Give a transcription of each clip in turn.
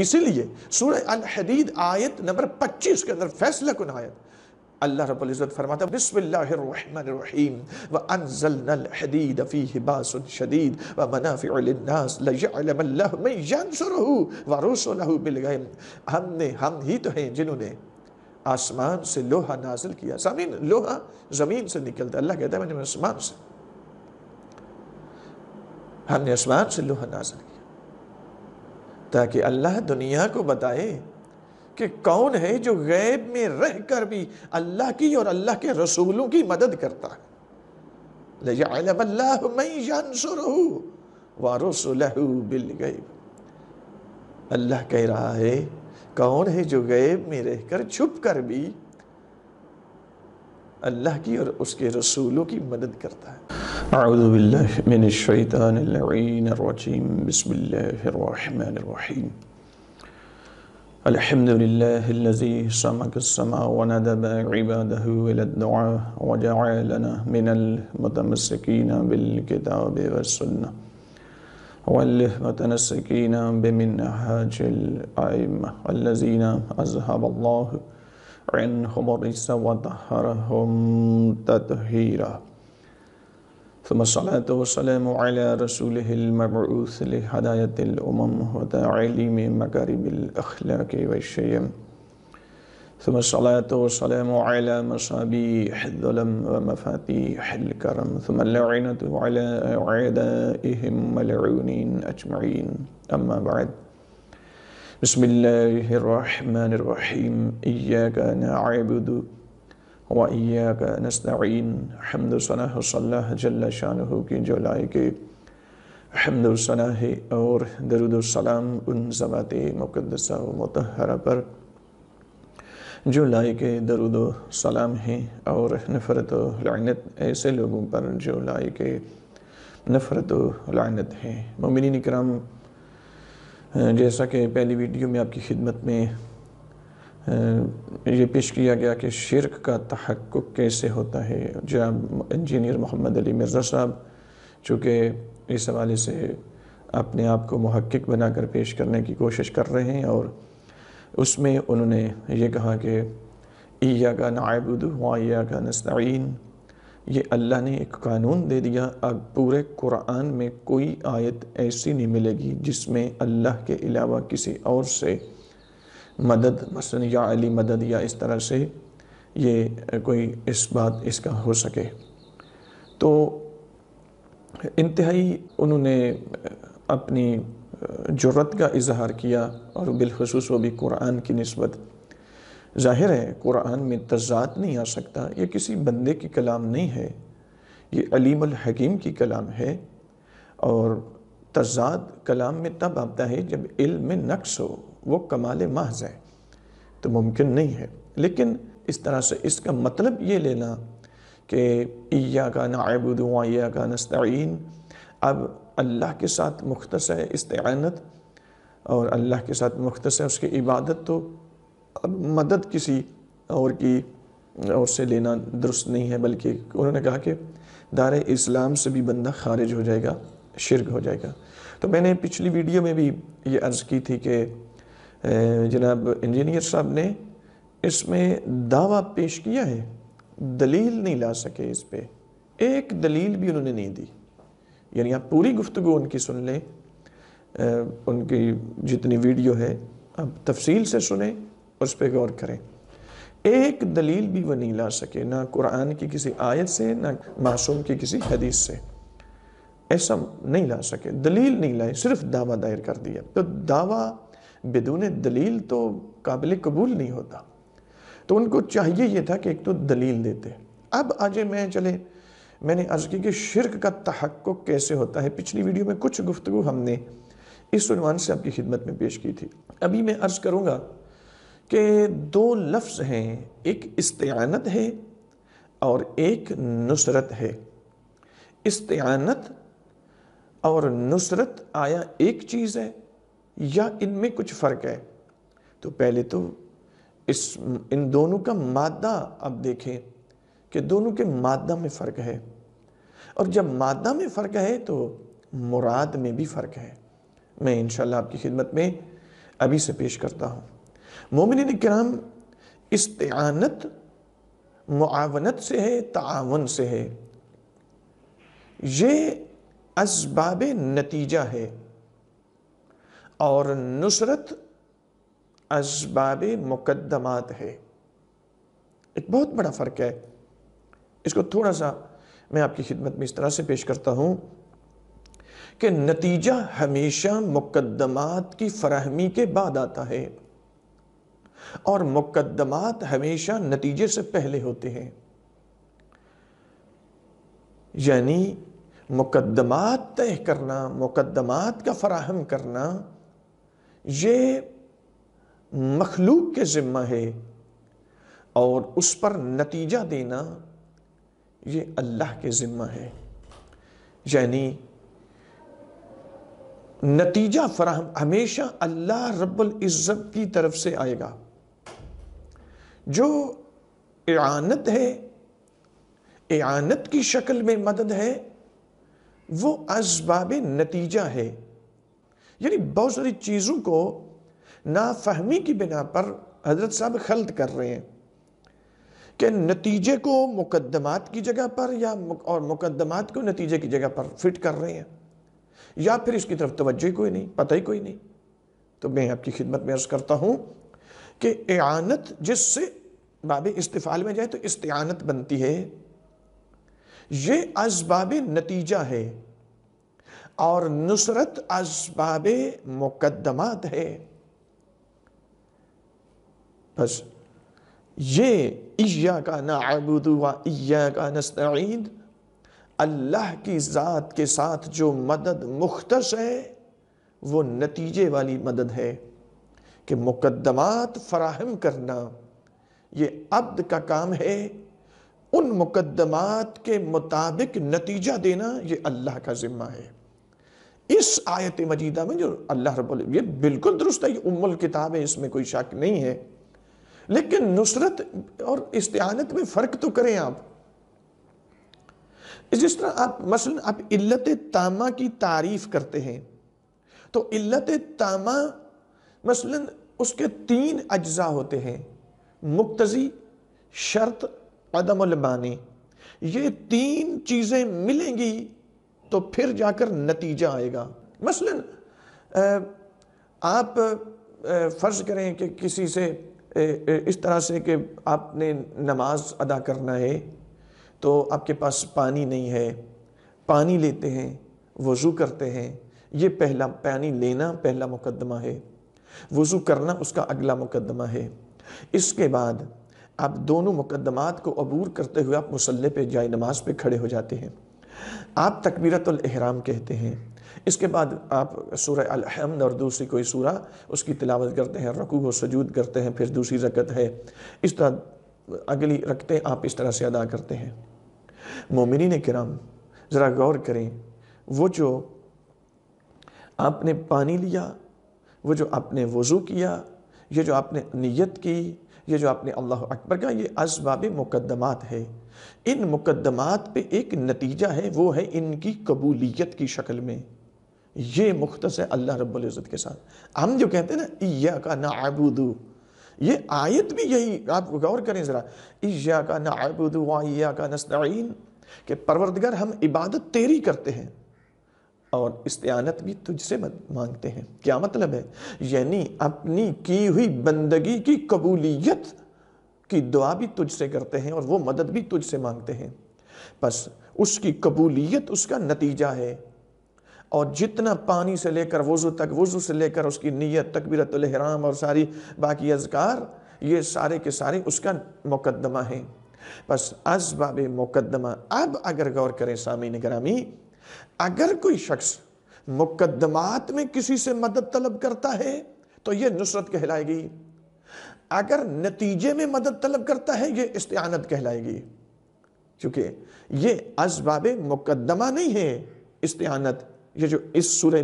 اسی لیے سورہ الحدید آیت نمبر 25 کے اندر فیصلہ کن آیت، اللہ رب العزت فرماتا ہے بسم اللہ الرحمن الرحیم وَأَنزَلْنَا الْحَدِيدَ فِيهِ بَأْسٌ شَدِيدٌ وَمَنَافِعُ لِلنَّاسِ لَيَعْلَمَ اللَّهُ مَن يَنصُرُهُ وَرُسُلَهُ بِالْغَيْبِ ہم ہی تو ہیں جنہوں نے آسمان سے لوہا نازل کیا۔ سامعین، لوہا زمین سے نکلتا ہے، اللہ کہتا ہے میں نے آسمان سے، ہم نے آسمان سے لوہا نازل کیا تاکہ اللہ دنیا کو بتائے کہ کون ہے جو غیب میں رہ کر بھی اللہ کی اور اللہ کے رسولوں کی مدد کرتا ہے۔ لَيَعْلَمَ اللَّهُ مَن يَنصُرُهُ وَرُسُلَهُ بِالْغَيْبِ، اللہ کہہ رہا ہے کون ہے جو غیب میں رہ کر چھپ کر بھی اللہ کی اور اس کے رسولوں کی مدد کرتا ہے۔ اعوذ باللہ من الشیطان اللعین الرجیم، بسم اللہ الرحمن الرحیم۔ الحمد للہ الذی سمک السماء وندب عباده الى الدعاء وجعلنا من المتمسکین بالکتاب والسنہ والمتمسکین بمنہاج الائمہ الذین اذهب اللہ عنہم الرجس وطہرہم تطہیرا، ثم الصلاة والسلام على رسوله المبعوث لهداية الأمم وتعليم مكارم الأخلاق والشيم، ثم الصلاة والسلام على مصابيح الظلم ومفاتيح الكرم، ثم اللعنة على أعدائهم ملعونين أجمعين، أما بعد، بسم الله الرحمن الرحيم، إياك نعبد وَإِيَّاكَ نَسْتَعِينَ، حمد و ثنا صلی اللہ جل شانہ کی جو لائق حمد و ثنا ہے، اور درود و سلام ان ذوات مقدسہ و مطہرہ پر جو لائق درود و سلام ہیں، اور نفرت و لعنت ایسے لوگوں پر جو لائق نفرت و لعنت ہیں۔ مومنین اکرام، جیسا کہ پہلی ویڈیو میں آپ کی خدمت میں یہ پیش کیا گیا کہ شرک کا تحقق کیسے ہوتا ہے، جناب انجینئر محمد علی مرزا صاحب چونکہ اس حوالے سے اپنے آپ کو محقق بنا کر پیش کرنے کی کوشش کر رہے ہیں، اور اس میں انہوں نے یہ کہا کہ ایاک نعبد و ایاک نستعین، یہ اللہ نے ایک قانون دے دیا، اب پورے قرآن میں کوئی آیت ایسی نہیں ملے گی جس میں اللہ کے علاوہ کسی اور سے مدد، مثلا یا علی مدد یا اس طرح سے یہ کوئی اس کا ہو سکے۔ تو انتہائی انہوں نے اپنی جرت کا اظہار کیا، اور بالخصوص وہ بھی قرآن کی نسبت۔ ظاہر ہے قرآن میں تضاد نہیں آ سکتا، یہ کسی بندے کی کلام نہیں ہے، یہ علیم الحکیم کی کلام ہے، اور تضاد کلام میں تب آتا ہے جب علم میں نقص ہو، وہ کمال محض ہے، تو ممکن نہیں ہے۔ لیکن اس طرح سے اس کا مطلب یہ لینا کہ ایاک نعبد و ایاک نستعین، اب اللہ کے ساتھ مختص ہے استعانت، اور اللہ کے ساتھ مختص ہے اس کی عبادت، تو اب مدد کسی اور سے لینا درست نہیں ہے، بلکہ انہوں نے کہا کہ دار اسلام سے بھی بندہ خارج ہو جائے گا، شرک ہو جائے گا۔ تو میں نے پچھلی ویڈیو میں بھی یہ عرض کی تھی کہ جناب انجینئر صاحب نے اس میں دعویٰ پیش کیا ہے، دلیل نہیں لا سکے، اس پہ ایک دلیل بھی انہوں نے نہیں دی۔ یعنی آپ پوری گفتگو ان کی سن لیں، ان کی جتنی ویڈیو ہے آپ تفصیل سے سنیں، اس پہ غور کریں، ایک دلیل بھی وہ نہیں لا سکے، نہ قرآن کی کسی آیت سے، نہ معصوم کی کسی حدیث سے، ایسا نہیں لا سکے، دلیل نہیں لائے، صرف دعویٰ دائر کر دیا۔ تو دعویٰ بدون دلیل تو قابل قبول نہیں ہوتا، تو ان کو چاہیے یہ تھا کہ ایک تو دلیل دیتے۔ اب آجے میں نے عرض کی کہ شرک کا تحقق کیسے ہوتا ہے۔ پچھلی ویڈیو میں کچھ گفتگو ہم نے اس عنوان سے آپ کی خدمت میں پیش کی تھی۔ ابھی میں عرض کروں گا کہ دو لفظ ہیں، ایک استعانت ہے اور ایک نصرت ہے۔ استعانت اور نصرت آیا ایک چیز ہے یا ان میں کچھ فرق ہے؟ تو پہلے تو ان دونوں کا مادہ اب دیکھیں کہ دونوں کے مادہ میں فرق ہے، اور جب مادہ میں فرق ہے تو مراد میں بھی فرق ہے۔ میں انشاءاللہ آپ کی خدمت میں ابھی سے پیش کرتا ہوں۔ مومنین کرام، استعانت معاونت سے ہے، تعاون سے ہے، یہ اسباب نتیجہ ہے، اور نصرت اسباب مقدمات ہے۔ ایک بہت بڑا فرق ہے، اس کو تھوڑا سا میں آپ کی خدمت میں اس طرح سے پیش کرتا ہوں کہ نتیجہ ہمیشہ مقدمات کی فراہمی کے بعد آتا ہے، اور مقدمات ہمیشہ نتیجے سے پہلے ہوتے ہیں۔ یعنی مقدمات طے کرنا، مقدمات کا فراہم کرنا، یہ مخلوق کے ذمہ ہے، اور اس پر نتیجہ دینا یہ اللہ کے ذمہ ہے۔ یعنی نتیجہ فراہم ہمیشہ اللہ رب العزت کی طرف سے آئے گا۔ جو اعانت ہے، اعانت کی شکل میں مدد ہے، وہ اسباب نتیجہ ہے۔ یعنی بہت ساری چیزوں کو نافہمی کی بنا پر حضرت صاحب خلط کر رہے ہیں کہ نتیجے کو مقدمات کی جگہ پر اور مقدمات کو نتیجے کی جگہ پر فٹ کر رہے ہیں، یا پھر اس کی طرف توجہ کوئی نہیں، پتہ ہی کوئی نہیں۔ تو میں آپ کی خدمت میں عرض کرتا ہوں کہ اعانت جس سے باب استفعال میں جائے تو استعانت بنتی ہے، یہ اسباب نتیجہ ہے، اور نصرت اسباب مقدمات ہے۔ بس یہ ایاک نعبد و ایاک نستعین، اللہ کی ذات کے ساتھ جو مدد مختص ہے وہ نتیجے والی مدد ہے، کہ مقدمات فراہم کرنا یہ عبد کا کام ہے، ان مقدمات کے مطابق نتیجہ دینا یہ اللہ کا ذمہ ہے۔ اس آیت مجیدہ میں جو اللہ رب العزت، یہ بالکل درست ہے، یہ ام الکتاب ہے، اس میں کوئی شک نہیں ہے، لیکن نصرت اور استعانت میں فرق تو کریں آپ۔ جس طرح آپ مثلا علت تامہ کی تعریف کرتے ہیں، تو علت تامہ مثلا اس کے 3 اجزاء ہوتے ہیں: مقتضی، شرط، عدم المانی۔ یہ 3 چیزیں ملیں گی تو پھر جا کر نتیجہ آئے گا۔ مثلا آپ فرض کریں کہ کسی سے اس طرح سے کہ آپ نے نماز ادا کرنا ہے، تو آپ کے پاس پانی نہیں ہے، پانی لیتے ہیں، وضو کرتے ہیں، یہ پہلا، پانی لینا پہلا مقدمہ ہے، وضو کرنا اس کا اگلا مقدمہ ہے۔ اس کے بعد آپ دونوں مقدمات کو عبور کرتے ہوئے آپ مصلی پہ جائے نماز پہ کھڑے ہو جاتے ہیں، آپ تکبیرۃ الاحرام کہتے ہیں، اس کے بعد آپ سورہ الحمد اور دوسری کوئی سورہ اس کی تلاوت کرتے ہیں، رکوع و سجود کرتے ہیں، پھر دوسری رکعت ہے، اس طرح اگلی رکعتیں آپ اس طرح سے ادا کرتے ہیں۔ مومنین کرام ذرا غور کریں، وہ جو آپ نے پانی لیا، وہ جو آپ نے وضو کیا، یہ جو آپ نے نیت کی، یہ جو آپ نے اللہ اکبر کا، یہ اسباب مقدمات ہے۔ ان مقدمات پہ ایک نتیجہ ہے، وہ ہے ان کی قبولیت کی شکل میں۔ یہ مختص ہے اللہ رب العزت کے ساتھ۔ ہم جو کہتے ہیں نا ایاک نعبد، یہ آیت بھی یہی، آپ غور کریں ذرا، ایاک نعبد و ایاک نستعین، کہ پروردگار ہم عبادت تیری کرتے ہیں اور استعانت بھی تجھ سے مانگتے ہیں۔ کیا مطلب ہے؟ یعنی اپنی کی ہوئی بندگی کی قبولیت کی دعا بھی تجھ سے کرتے ہیں، اور وہ مدد بھی تجھ سے مانگتے ہیں۔ بس اس کی قبولیت اس کا نتیجہ ہے، اور جتنا پانی سے لے کر وضو تک، وضو سے لے کر اس کی نیت، تکبیرۃ الاحرام اور ساری باقی اذکار، یہ سارے کے سارے اس کا مقدمہ ہیں۔ بس اسباب مقدمہ۔ اب اگر غور کریں سامعین گرامی، اگر کوئی شخص مقدمات میں کسی سے مدد طلب کرتا ہے تو یہ نصرت کہلائے گی، اگر نتیجے میں مدد طلب کرتا ہے یہ استعانت کہلائے گی، کیونکہ یہ اسباب مقدمہ نہیں ہے استعانت۔ یہ جو اس سورہ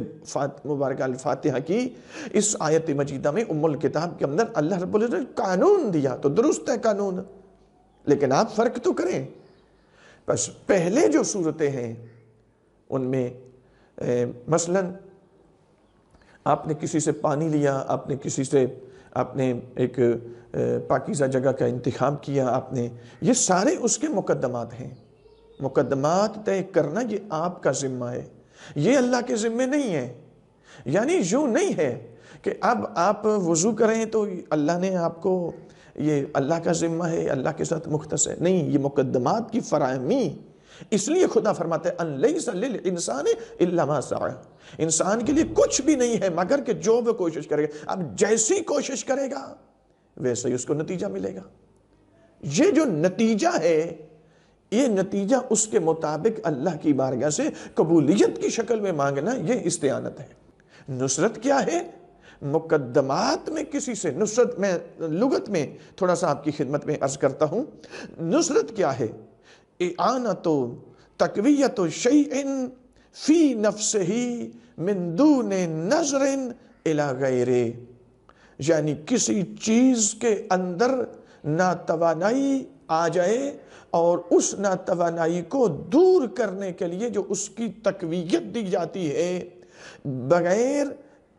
مبارکہ الفاتحہ کی اس آیت مجیدہ میں ام الکتاب کے اندر اللہ رب العزت نے قانون دیا، تو درست ہے قانون، لیکن آپ فرق تو کریں۔ بس پہلے جو صورتیں ہیں ان میں مثلا آپ نے کسی سے پانی لیا، آپ نے کسی سے آپ نے ایک پاکیزہ جگہ کا انتخاب کیا، آپ نے، یہ سارے اس کے مقدمات ہیں۔ مقدمات طے کرنا یہ آپ کا ذمہ ہے، یہ اللہ کے ذمہ نہیں ہے۔ یعنی یوں نہیں ہے کہ اب آپ وضو کریں تو اللہ نے آپ کو، یہ اللہ کا ذمہ ہے، اللہ کے ساتھ مختص ہے، نہیں، یہ مقدمات کی فراہمی۔ اس لیے خدا فرماتا ہے ان لیس للانسان الا ما سعى، انسان کے لیے کچھ بھی نہیں ہے مگر کہ جو وہ کوشش کرے گا۔ اب جیسی کوشش کرے گا ویسے ہی اس کو نتیجہ ملے گا۔ یہ جو نتیجہ ہے، یہ نتیجہ اس کے مطابق اللہ کی بارگاہ سے قبولیت کی شکل میں مانگنا، یہ استعانت ہے۔ نصرت کیا ہے؟ مقدمات میں کسی سے نصرت، میں لغت میں تھوڑا سا آپ کی خدمت میں عرض کرتا ہوں، نصرت کیا ہے؟ اعانت تقویت شیء فی نفسہ من دون نظر الی غیرہ، یعنی کسی چیز کے اندر ناتوانائی آ جائے اور اس ناتوانائی کو دور کرنے کے لیے جو اس کی تقویت دی جاتی ہے، بغیر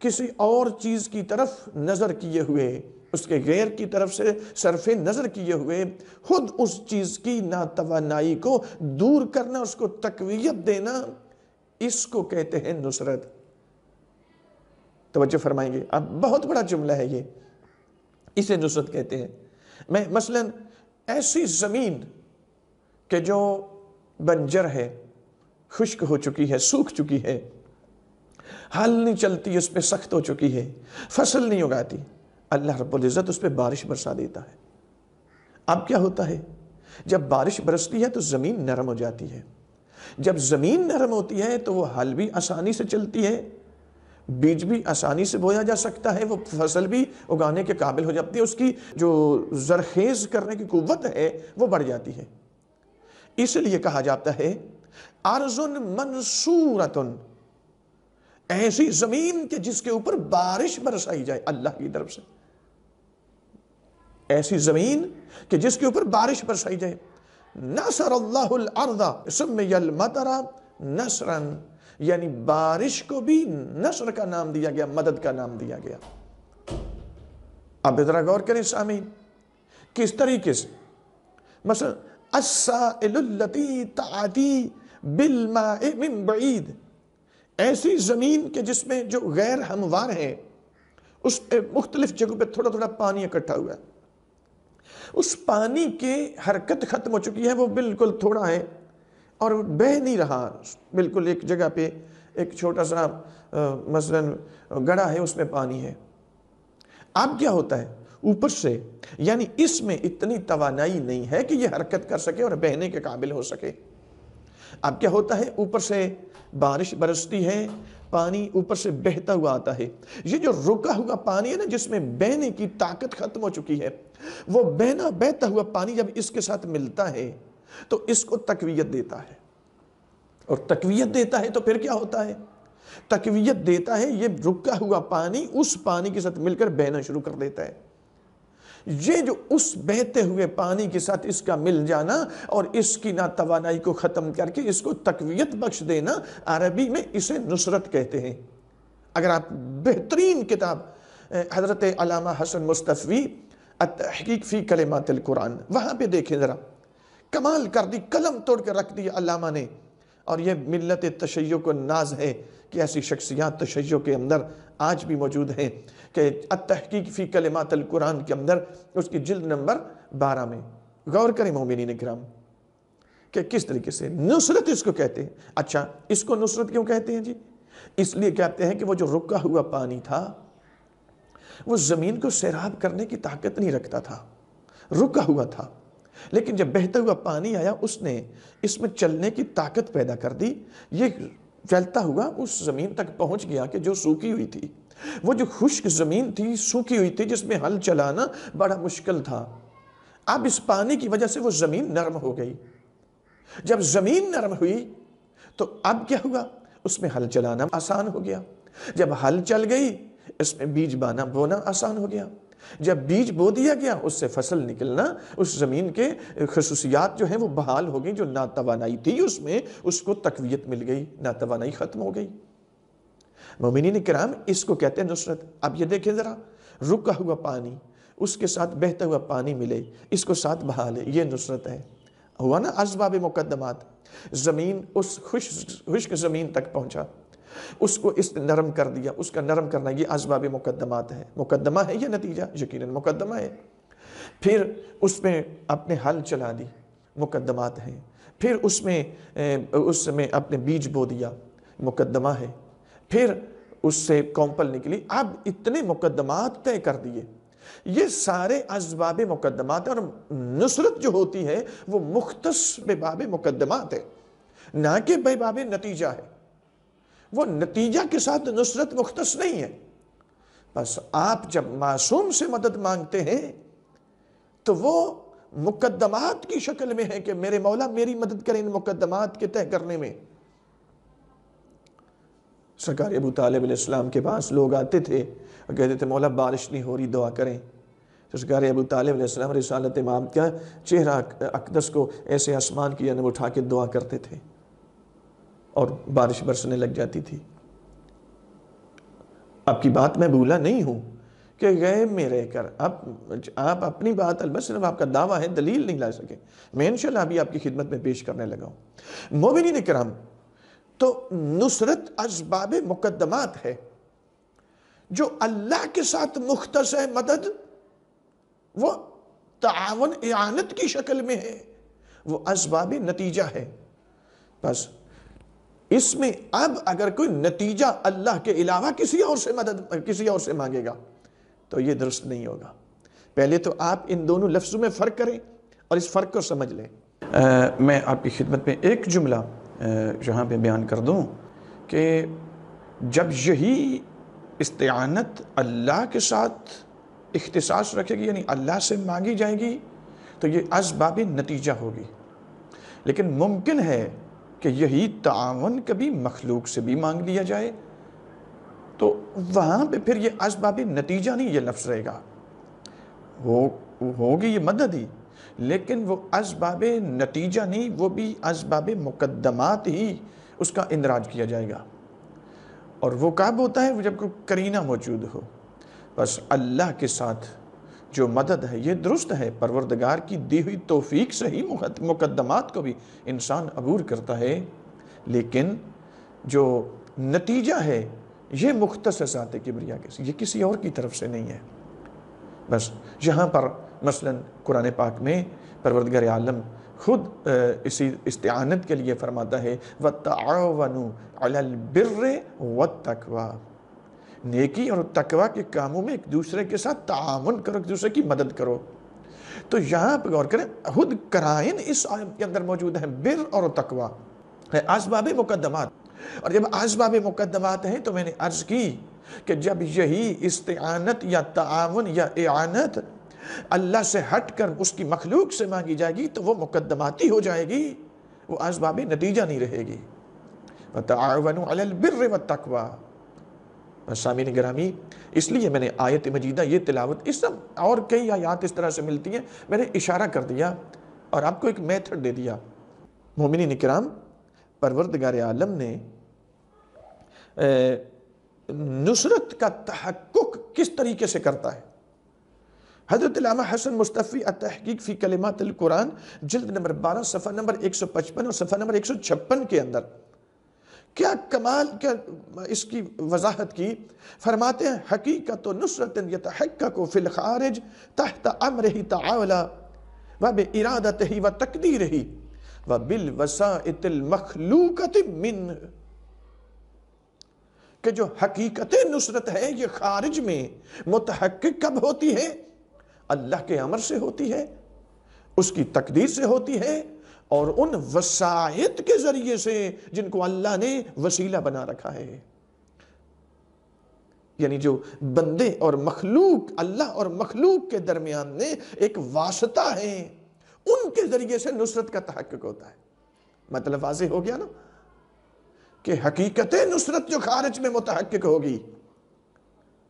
کسی اور چیز کی طرف نظر کیے ہوئے، اس کے غیر کی طرف سے صرف نظر کیے ہوئے، خود اس چیز کی ناتوانائی کو دور کرنا، اس کو تقویت دینا، اس کو کہتے ہیں نصرت۔ توجہ فرمائیں گے، اب بہت بڑا جملہ ہے یہ، اسے نصرت کہتے ہیں۔ میں مثلا ایسی زمین کہ جو بنجر ہے، خشک ہو چکی ہے، سوکھ چکی ہے، ہل نہیں چلتی، اس پہ سخت ہو چکی ہے، فصل نہیں اگاتی، اللہ رب العزت اس پہ بارش برسا دیتا ہے۔ اب کیا ہوتا ہے؟ جب بارش برستی ہے تو زمین نرم ہو جاتی ہے، جب زمین نرم ہوتی ہے تو وہ ہل بھی آسانی سے چلتی ہے، بیج بھی آسانی سے بویا جا سکتا ہے، وہ فصل بھی اگانے کے قابل ہو جاتی ہے، اس کی جو زرخیز کرنے کی قوت ہے وہ بڑھ جاتی ہے۔ اس لیے کہا جاتا ہے ارض منصورۃ، ایسی زمین کہ جس کے اوپر بارش برسائی جائے اللہ کی طرف سے، ایسی زمین کہ جس کے اوپر بارش برسائی جائے۔ نصر اللہ الارض سمی المطر نصرا، یعنی بارش کو بھی نصر کا نام دیا گیا، مدد کا نام دیا گیا۔ اب ذرا غور کریں سامعین، کس طریقے سے؟ مثلا السائل التی تعدی بالماء من بعید، ایسی زمین کہ جس میں جو غیر ہموار ہے، اس پہ مختلف جگہوں پہ تھوڑا تھوڑا پانی اکٹھا ہوا ہے، اس پانی کی حرکت ختم ہو چکی ہے، وہ بالکل تھوڑا ہے اور بہہ نہیں رہا، بالکل ایک جگہ پہ ایک چھوٹا سا مثلا گڑھا ہے، اس میں پانی ہے۔ اب کیا ہوتا ہے؟ اوپر سے، یعنی اس میں اتنی توانائی نہیں ہے کہ یہ حرکت کر سکے اور بہنے کے قابل ہو سکے۔ اب کیا ہوتا ہے؟ اوپر سے بارش برستی ہے، پانی اوپر سے بہتا ہوا آتا ہے۔ یہ جو رکا ہوا پانی ہے نا، جس میں بہنے کی طاقت ختم ہو چکی ہے، وہ بہتا ہوا پانی جب اس کے ساتھ ملتا ہے تو اس کو تقویت دیتا ہے، اور تقویت دیتا ہے تو پھر کیا ہوتا ہے؟ تقویت دیتا ہے، یہ رکا ہوا پانی اس پانی کے ساتھ مل کر بہنا شروع کر دیتا ہے۔ یہ جو اس بہتے ہوئے پانی کے ساتھ اس کا مل جانا اور اس کی ناتوانائی کو ختم کر کے اس کو تقویت بخش دینا، عربی میں اسے نصرت کہتے ہیں۔ اگر آپ بہترین کتاب حضرت علامہ حسن مصطفی التحقیق فی کلمات القرآن، وہاں پہ دیکھیں ذرا، کمال کر دی، قلم توڑ کے رکھ دی علامہ نے۔ اور یہ ملت تشیع کو ناز ہے کہ ایسی شخصیات تشیع کے اندر آج بھی موجود ہیں، کہ التحقیق فی کلمات القرآن کے اندر اس کی جلد نمبر 12 میں غور کریں مومنین کرام کہ کس طریقے سے نصرت اس کو کہتے ہیں۔ اچھا، اس کو نصرت کیوں کہتے ہیں جی؟ اس لیے کہتے ہیں کہ وہ جو رکا ہوا پانی تھا وہ زمین کو سیراب کرنے کی طاقت نہیں رکھتا تھا، رکا ہوا تھا، لیکن جب بہتا ہوا پانی آیا اس نے اس میں چلنے کی طاقت پیدا کر دی، یہ چلتا ہوا اس زمین تک پہنچ گیا کہ جو سوکھی ہوئی تھی، وہ جو خشک زمین تھی، سوکھی ہوئی تھی، جس میں ہل چلانا بڑا مشکل تھا، اب اس پانی کی وجہ سے وہ زمین نرم ہو گئی۔ جب زمین نرم ہوئی تو اب کیا ہوا؟ اس میں ہل چلانا آسان ہو گیا۔ جب ہل چل گئی اس میں بیج بونا آسان ہو گیا۔ جب بیج بو دیا گیا اس سے فصل نکلنا، اس زمین کے خصوصیات جو ہیں وہ بحال ہو گئی، جو ناتوانائی تھی اس میں اس کو تقویت مل گئی، ناتوانائی ختم ہو گئی۔ مومنین کرام اس کو کہتے ہیں نصرت۔ اب یہ دیکھیں ذرا، رکا ہوا پانی، اس کے ساتھ بہتا ہوا پانی ملے، اس کو ساتھ بہا لے، یہ نصرت ہے۔ ہوا نا اسباب مقدمات۔ زمین اس خشک زمین تک پہنچا، اس کو اس نرم کر دیا، اس کا نرم کرنا، یہ اسباب مقدمات ہے۔ مقدمہ ہے یا نتیجہ؟ یقیناً مقدمہ ہے۔ پھر اس میں اپنے حل چلا دی، مقدمات ہیں۔ پھر اس میں اپنے بیج بو دیا، مقدمہ ہے۔ پھر اس سے کونپل نکلی، اب اتنے مقدمات طے کر دیے، یہ سارے اسباب مقدمات ہیں۔ اور نصرت جو ہوتی ہے وہ مختص بباب مقدمات ہے، نہ کہ بباب نتیجہ ہے۔ وہ نتیجہ کے ساتھ نصرت مختص نہیں ہے۔ بس آپ جب معصوم سے مدد مانگتے ہیں تو وہ مقدمات کی شکل میں ہے کہ میرے مولا میری مدد کریں ان مقدمات کے طے کرنے میں۔ سرکار ابو طالب علیہ السلام کے پاس لوگ آتے تھے اور کہتے تھے مولا بارش نہیں ہو رہی، دعا کریں۔ تو سرکار ابو طالب علیہ السلام رسالت امام کا چہرہ اقدس کو ایسے آسمان کی جانب اٹھا کے دعا کرتے تھے اور بارش برسنے لگ جاتی تھی۔ آپ کی بات میں بھولا نہیں ہوں کہ غیب میں رہ کر آپ اپنی بات البتہ صرف آپ کا دعویٰ ہے، دلیل نہیں لا سکے، میں انشاءاللہ ابھی آپ کی خدمت میں پیش کرنے لگا ہوں۔ مومنین کرام، تو نصرت اسباب مقدمات ہے۔ جو اللہ کے ساتھ مختص ہے مدد، وہ تعاون اعانت کی شکل میں ہے، وہ اسباب نتیجہ ہے۔ بس اس میں اب اگر کوئی نتیجہ اللہ کے علاوہ کسی اور سے مانگے گا تو یہ درست نہیں ہوگا۔ پہلے تو آپ ان دونوں لفظوں میں فرق کریں اور اس فرق کو سمجھ لیں۔ میں آپ کی خدمت میں ایک جملہ یہاں پہ بیان کر دوں کہ جب یہی استعانت اللہ کے ساتھ اختصاص رکھے گی، یعنی اللہ سے مانگی جائے گی، تو یہ اسباب نتیجہ ہوگی۔ لیکن ممکن ہے کہ یہی تعاون کبھی مخلوق سے بھی مانگ لیا جائے، تو وہاں پہ پھر یہ اسباب نتیجہ نہیں یہ لفظ رہے گا، ہوگی یہ مدد ہی، لیکن وہ اسباب نتیجہ نہیں، وہ بھی اسباب مقدمات ہی اس کا اندراج کیا جائے گا۔ اور وہ کب ہوتا ہے؟ جب کوئی قرینہ موجود ہو۔ بس اللہ کے ساتھ جو مدد ہے یہ درست ہے، پروردگار کی دی ہوئی توفیق سے ہی مقدمات کو بھی انسان عبور کرتا ہے، لیکن جو نتیجہ ہے یہ مختص ذات کبریا کے، یہ کسی اور کی طرف سے نہیں ہے۔ بس یہاں پر مثلا قرآن پاک میں پروردگار عالم خود اسی استعانت کے لیے فرماتا ہے وَتَعَاوَنُوا عَلَى الْبِرِّ وَالتَّقْوَى، نیکی اور تقوی کے کاموں میں ایک دوسرے کے ساتھ تعاون کرو، ایک دوسرے کی مدد کرو۔ تو یہاں پہ غور کریں، خود قرائن اس آیت کے اندر موجود ہیں، بر اور تقوی ہے اسباب مقدمات۔ اور جب اسباب مقدمات ہیں تو میں نے عرض کی کہ جب یہی استعانت یا تعاون یا اعانت اللہ سے ہٹ کر اس کی مخلوق سے مانگی جائے گی تو وہ مقدماتی ہو جائے گی، وہ اسباب نتیجہ نہیں رہے گی۔ وَتَعَاوَنُوا عَلَى الْبِرِّ وَالتَّقْوَى۔ سامعین گرامی، اس لیے میں نے آیت مجیدہ یہ تلاوت، اس اور کئی آیات اس طرح سے ملتی ہیں، میں نے اشارہ کر دیا اور آپ کو ایک میتھڈ دے دیا۔ مومنین کرام، پروردگار عالم نے نصرت کا تحقق کس طریقے سے کرتا ہے؟ حضرت علامہ حسن مصطفی التحقیق فی کلمات القرآن جلد نمبر 12 صفحہ نمبر 155 اور صفحہ نمبر 156 کے اندر کیا کمال، کیا اس کی وضاحت کی، فرماتے ہیں حقیقت نصرت یتحقق فی الخارج تحت امرہ تعالی و بارادتہ و تقدیرہ و بالوسائط المخلوقۃ منہ، کہ جو حقیقت نصرت ہے یہ خارج میں متحقق کب ہوتی ہے؟ اللہ کے امر سے ہوتی ہے، اس کی تقدیر سے ہوتی ہے، اور ان وسائط کے ذریعے سے جن کو اللہ نے وسیلہ بنا رکھا ہے۔ یعنی جو بندے اور مخلوق، اللہ اور مخلوق کے درمیان میں ایک واسطہ ہے، ان کے ذریعے سے نصرت کا تحقق ہوتا ہے۔ مطلب واضح ہو گیا نا کہ حقیقت نصرت جو خارج میں متحقق ہوگی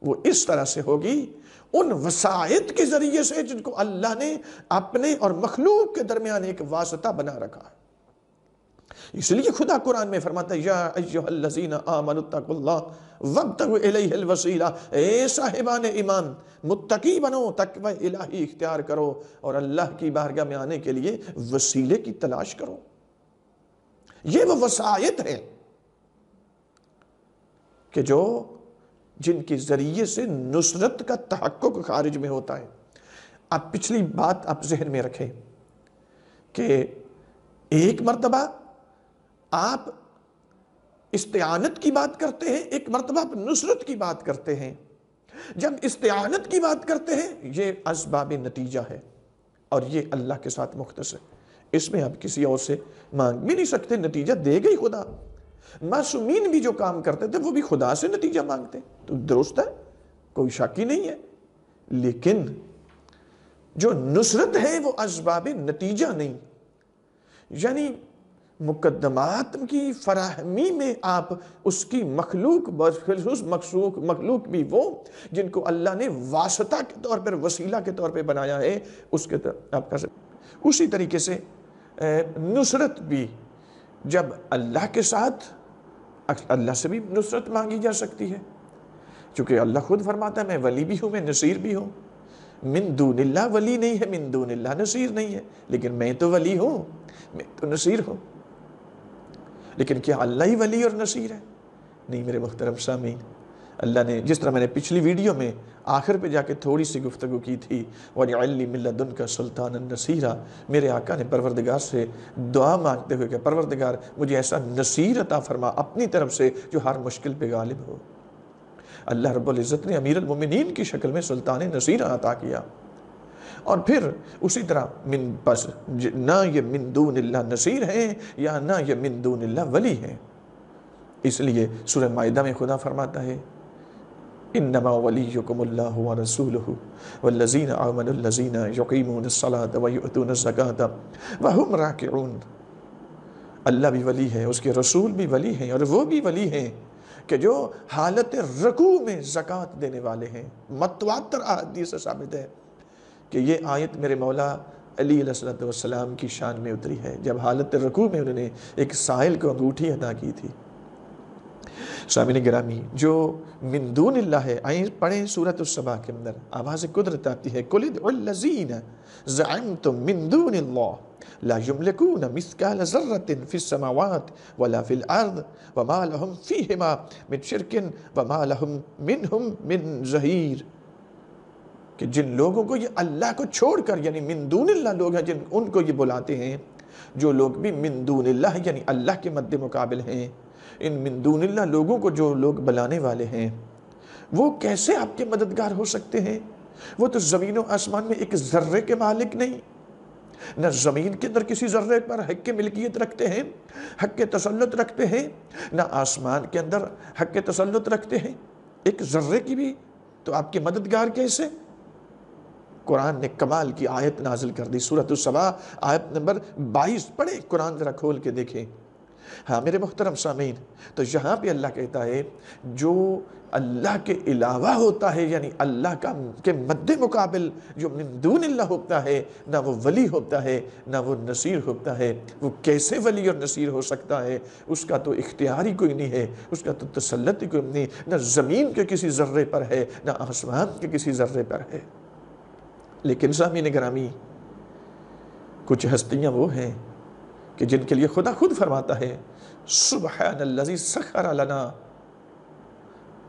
وہ اس طرح سے ہوگی، ان وسائط کے ذریعے سے جن کو اللہ نے اپنے اور مخلوق کے درمیان ایک واسطہ بنا رکھا ہے۔ اس لیے خدا قرآن میں فرماتا ہے یا ایھا الذین آمنوا اتقوا اللہ وابتغوا الیہ الوسیلہ، اے صاحبان ایمان متقی بنو، تقوی الہی اختیار کرو اور اللہ کی بارگاہ میں آنے کے لیے وسیلے کی تلاش کرو۔ یہ وہ وسائط ہیں کہ جن کے ذریعے سے نصرت کا تحقق خارج میں ہوتا ہے۔ اب پچھلی بات آپ ذہن میں رکھیں کہ ایک مرتبہ آپ استعانت کی بات کرتے ہیں، ایک مرتبہ آپ نصرت کی بات کرتے ہیں۔ جب استعانت کی بات کرتے ہیں یہ اسباب نتیجہ ہے اور یہ اللہ کے ساتھ مختص ہے، اس میں آپ کسی اور سے مانگ بھی نہیں سکتے، نتیجہ دے گئی خدا۔ معصومین بھی جو کام کرتے تھے وہ بھی خدا سے نتیجہ مانگتے، تو درست ہے، کوئی شک ہی نہیں ہے۔ لیکن جو نصرت ہے وہ اسباب نتیجہ نہیں، یعنی مقدمات کی فراہمی میں آپ اس کی مخلوق بخصوص مخلوق بھی وہ جن کو اللہ نے واسطہ کے طور پر، وسیلہ کے طور پہ بنایا ہے، اس کے آپ کر سکتے۔ اسی طریقے سے نصرت بھی جب اللہ کے ساتھ، اللہ سے بھی نصرت مانگی جا سکتی ہے، چونکہ اللہ خود فرماتا ہے میں ولی بھی ہوں، میں نصیر بھی ہوں۔ من دون اللہ ولی نہیں ہے، من دون اللہ نصیر نہیں ہے، لیکن میں تو ولی ہوں، میں تو نصیر ہوں۔ لیکن کیا اللہ ہی ولی اور نصیر ہے؟ نہیں میرے محترم سامعین، اللہ نے جس طرح میں نے پچھلی ویڈیو میں آخر پہ جا کے تھوڑی سی گفتگو کی تھی، وَجْعَلْ لِي مِن لَّدُنْكَ سُلْطَانًا نَصِيرًا، میرے آقا نے پروردگار سے دعا مانگتے ہوئے کہ پروردگار مجھے ایسا نصیر عطا فرما اپنی طرف سے جو ہر مشکل پہ غالب ہو۔ اللہ رب العزت نے امیر المومنین کی شکل میں سلطان نصیر عطا کیا، اور پھر اسی طرح بس نہ یہ من دون اللہ نصیر ہیں یا نہ یہ من دون اللہ ولی ہیں۔ اس لیے سورہ مائدہ میں خدا فرماتا ہے انما ولیکم اللہ ورسولہ والذین آمنوا الذین یقیمون الصلاة ویؤتون الزکاة وہم راکعون۔ اللہ بھی ولی ہے، اس کے رسول بھی ولی ہیں، اور وہ بھی ولی ہیں کہ جو حالت رکوع میں زکوٰۃ دینے والے ہیں۔ متواتر احادیث سے ثابت ہے کہ یہ آیت میرے مولا علی علیہ السلام کی شان میں اتری ہے، جب حالت رکوع میں انہوں نے ایک سائل کو انگوٹھی عطا کی تھی۔ سامعین گرامی، جو من دون اللہ ہے، آئیں پڑھیں سورۃ السبا کے اندر آواز قدرت آتی ہے قُلِ ادْعُوا الَّذِينَ زَعَمْتُم مِّن دُونِ اللَّهِ لَا يَمْلِكُونَ مِثْقَالَ ذَرَّةٍ فِي السَّمَاوَاتِ وَلَا فِي الْأَرْضِ وَمَا لَهُمْ فِيهِمَا مِن شِرْكٍ وَمَا لَهُمْ مِنْهُمْ مِن ظَهِيرٍ۔ کہ جن لوگوں کو یہ اللہ کو چھوڑ کر، یعنی من دون اللہ لوگ ہیں، ان کو یہ بلاتے ہیں، جو لوگ بھی من دون اللہ یعنی اللہ کے مد مقابل ہیں، ان من دون اللہ لوگوں کو جو لوگ بلانے والے ہیں وہ کیسے آپ کے مددگار ہو سکتے ہیں؟ وہ تو زمین و آسمان میں ایک ذرے کے مالک نہیں، نہ زمین کے اندر کسی ذرے پر حق کی ملکیت رکھتے ہیں، حق کے تسلط رکھتے ہیں، نہ آسمان کے اندر حق کے تسلط رکھتے ہیں، ایک ذرے کی بھی، تو آپ کے مددگار کیسے؟ قرآن نے کمال کی آیت نازل کر دی، سورۃ السبا آیت نمبر 22 پڑھیں، قرآن ذرا کھول کے دیکھیں۔ ہاں میرے محترم سامعین، تو یہاں پہ اللہ کہتا ہے جو اللہ کے علاوہ ہوتا ہے، یعنی اللہ کے مد مقابل جو من دون اللہ ہوتا ہے، نہ وہ ولی ہوتا ہے نہ وہ نصیر ہوتا ہے۔ وہ کیسے ولی اور نصیر ہو سکتا ہے؟ اس کا تو اختیار ہی کوئی نہیں ہے، اس کا تو تسلط ہی کوئی نہیں، نہ زمین کے کسی ذرے پر ہے نہ آسمان کے کسی ذرے پر ہے۔ لیکن سامعین گرامی، کچھ ہستیاں وہ ہیں کہ جن کے لیے خدا خود فرماتا ہے سبحان الذی سخر لنا،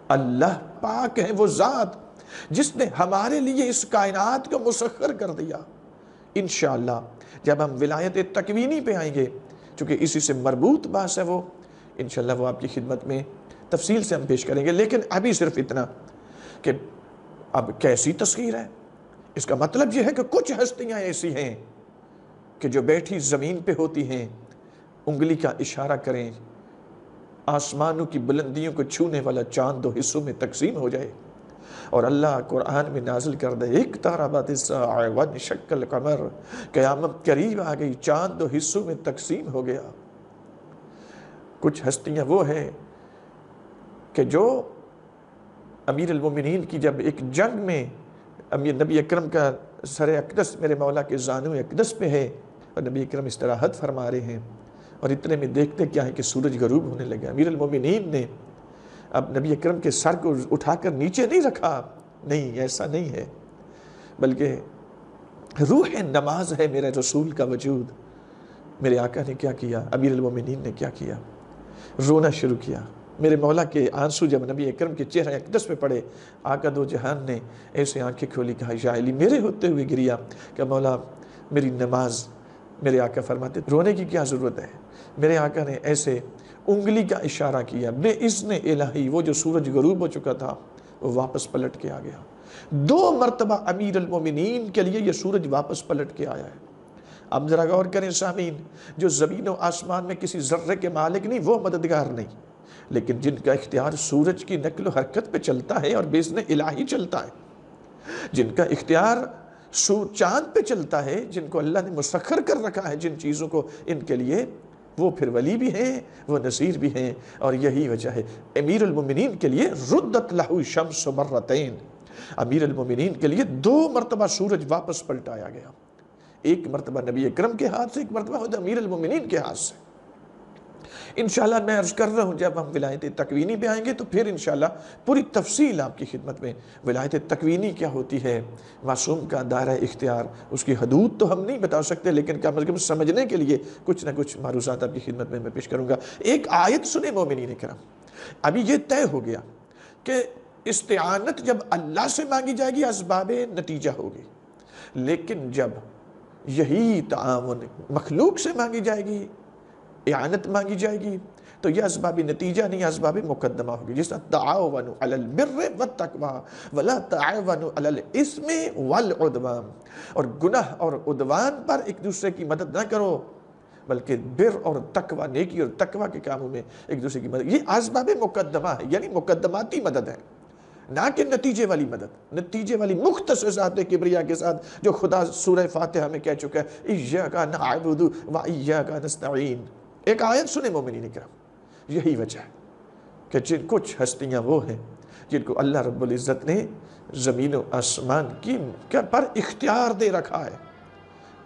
اللہ پاک ہے وہ ذات جس نے ہمارے لیے اس کائنات کو مسخر کر دیا۔ انشاءاللہ جب ہم ولایت تکوینی پہ آئیں گے، چونکہ اسی سے مربوط بات ہے، وہ انشاءاللہ وہ آپ کی خدمت میں تفصیل سے ہم پیش کریں گے، لیکن ابھی صرف اتنا کہ اب کیسی تسخیر ہے؟ اس کا مطلب یہ ہے کہ کچھ ہستیاں ایسی ہیں کہ جو بیٹھی زمین پہ ہوتی ہیں، انگلی کا اشارہ کریں، آسمانوں کی بلندیوں کو چھونے والا چاند دو حصوں میں تقسیم ہو جائے، اور اللہ قرآن میں نازل کر دے اقتربت الساعۃ وانشق القمر، قیامت قریب آ گئی، چاند دو حصوں میں تقسیم ہو گیا۔ کچھ ہستیاں وہ ہیں کہ جو امیر المومنین کی جب ایک جنگ میں نبی اکرم کا سر اقدس میرے مولا کے زانو اقدس پہ ہے، اور نبی اکرم استراحت فرما رہے ہیں، اور اتنے میں دیکھتے کیا ہے کہ سورج غروب ہونے لگا۔ امیر المومنین نے اب نبی اکرم کے سر کو اٹھا کر نیچے نہیں رکھا، نہیں ایسا نہیں ہے، بلکہ روح نماز ہے میرے رسول کا وجود۔ میرے آقا نے کیا کیا، امیر المومنین نے کیا کیا، رونا شروع کیا۔ میرے مولا کے آنسو جب نبی اکرم کے چہرہ اقدس پہ پڑے، آقا دو جہان نے ایسے آنکھیں کھولی، کہا یا علی، میرے ہوتے ہوئے گریا کہ مولا میری نماز۔ میرے آقا فرماتے رونے کی کیا ضرورت ہے؟ میرے آقا نے ایسے انگلی کا اشارہ کیا، بے اذن الہی وہ جو سورج غروب ہو چکا تھا وہ واپس پلٹ کے آ گیا۔ 2 مرتبہ امیر المومنین کے لیے یہ سورج واپس پلٹ کے آیا ہے۔ اب ذرا غور کریں سامعین، جو زمین و آسمان میں کسی ذرے کے مالک نہیں، وہ مددگار نہیں، لیکن جن کا اختیار سورج کی نقل و حرکت پہ چلتا ہے اور باذن الہی چلتا ہے، جن کا اختیار چاند پہ چلتا ہے، جن کو اللہ نے مسخر کر رکھا ہے جن چیزوں کو ان کے لیے، وہ پھر ولی بھی ہیں، وہ نصیر بھی ہیں۔ اور یہی وجہ ہے امیر المومنین کے لیے ردت لہو الشمس مرتین، امیر المومنین کے لیے 2 مرتبہ سورج واپس پلٹایا گیا، ایک مرتبہ نبی اکرم کے ہاتھ سے، ایک مرتبہ امیر المومنین کے ہاتھ سے۔ انشاءاللہ میں عرض کر رہا ہوں جب ہم ولایت تکوینی پہ آئیں گے تو پھر انشاءاللہ پوری تفصیل آپ کی خدمت میں، ولایت تکوینی کیا ہوتی ہے، معصوم کا دائرہ اختیار، اس کی حدود تو ہم نہیں بتا سکتے، لیکن کم از کم سمجھنے کے لیے کچھ نہ کچھ معروضات آپ کی خدمت میں پیش کروں گا۔ ایک آیت سنیں مومنین کرام، ابھی یہ طے ہو گیا کہ استعانت جب اللہ سے مانگی جائے گی اسباب نتیجہ ہوگی، لیکن جب یہی تعاون مخلوق سے مانگی جائے گی، اعانت مانگی جائے گی، تو یہ اسباب نتیجہ نہیں، اسباب مقدمہ ہوگی، جس طرح تعاونوا علی البر والتقوی ولا تعاونوا علی الاثم والعدوان، اور گناہ اور عدوان پر ایک دوسرے کی مدد نہ کرو، بلکہ بر اور تقوی، نیکی اور تقوی کے کاموں میں ایک دوسرے کی مدد۔ یہ اسباب مقدمہ ہے، یعنی مقدماتی مدد ہے، نہ کہ نتیجے والی مدد، نتیجے والی مختص ذات کبریا کے ساتھ جو خدا سورہ فاتحہ میں کہہ چکا ہے ایاک نعبد و ایاک نستعین۔ ایک آیت سنیں مومنین کرام، یہی وجہ ہے کہ جن کچھ ہستیاں وہ ہیں جن کو اللہ رب العزت نے زمین و آسمان کی پر اختیار دے رکھا ہے،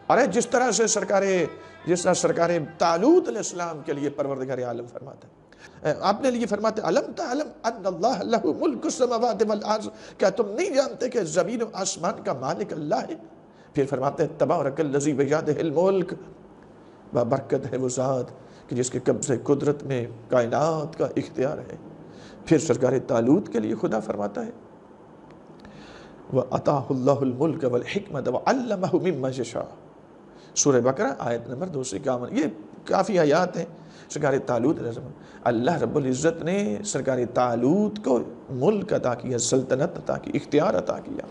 اور جس طرح سرکار طالوت علیہ السلام کے لیے پروردگار عالم فرماتا ہے، آپ نے لیے فرماتے علم تعلم ان اللہ لہ ملک السماوات والارض، کیا تم نہیں جانتے کہ زمین و آسمان کا مالک اللہ ہے؟ پھر فرماتے ہیں تبارک الذی بیدہ الملک، بابرکت ہے وہ ذات کہ جس کے قبضے قدرت میں کائنات کا اختیار ہے۔ پھر سرکار طالوت کے لیے خدا فرماتا ہے وَأَتَاهُ اللَّهُ الْمُلْكَ وَالْحِكْمَةَ وَعَلَّمَهُ مِمَّا يَشَاءُ، سورہ بقرہ آیت نمبر 251۔ یہ کافی آیات ہیں۔ سرکار طالوت علیہ السلام، اللہ رب العزت نے سرکار طالوت کو ملک عطا کیا، سلطنت عطا کی، اختیار عطا کیا،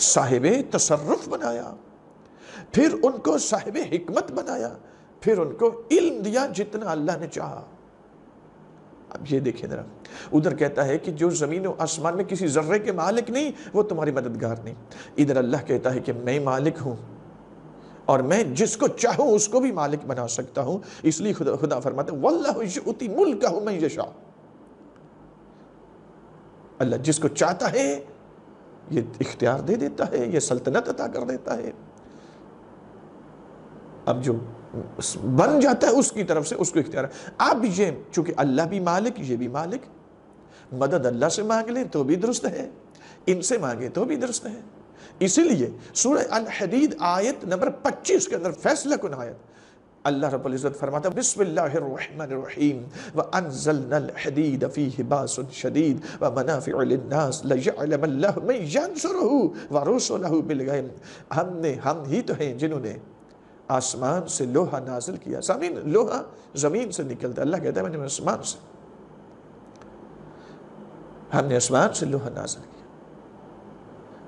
صاحب تصرف بنایا، پھر ان کو صاحب حکمت بنایا، پھر ان کو علم دیا جتنا اللہ نے چاہا۔ اب یہ دیکھیں ذرا، ادھر کہتا ہے کہ جو زمین و آسمان میں کسی ذرے کے مالک نہیں وہ تمہاری مددگار نہیں، ادھر اللہ کہتا ہے کہ میں مالک ہوں اور میں جس کو چاہوں اس کو بھی مالک بنا سکتا ہوں، اس لیے خدا فرماتا ہے وَاللَّهُ يُؤْتِي مُلْكَهُ مَن يَشَاءُ، اللہ جس کو چاہتا ہے یہ اختیار دے دیتا ہے، یہ سلطنت عطا کر دیتا ہے۔ اب جو بن جاتا ہے اس کی طرف سے اس کو اختیار ہے۔ اب یہ چونکہ اللہ بھی مالک، یہ بھی مالک، مدد اللہ سے مانگ لیں تو بھی درست ہے، ان سے مانگیں تو بھی درست ہے۔ اسی لیے سورہ الحدید آیت نمبر 25 کے اندر فیصلہ کن آیت، اللہ رب العزت فرماتا ہے بسم اللہ الرحمن الرحیم وَأَنزَلْنَا الْحَدِيدَ فِيهِ بَأْسٌ شَدِيدٌ وَمَنَافِعُ لِلنَّاسِ لَيَعْلَمَ اللَّهُ مَن يَنصُرُهُ وَرُسُلَهُ بِالْغَيْبِ، ہم نے تو ہیں جنہوں نے آسمان سے لوہا نازل کیا۔ سامعین، لوہا زمین سے نکلتا ہے، اللہ کہتا ہے میں نے آسمان سے، ہم نے آسمان سے لوہا نازل کیا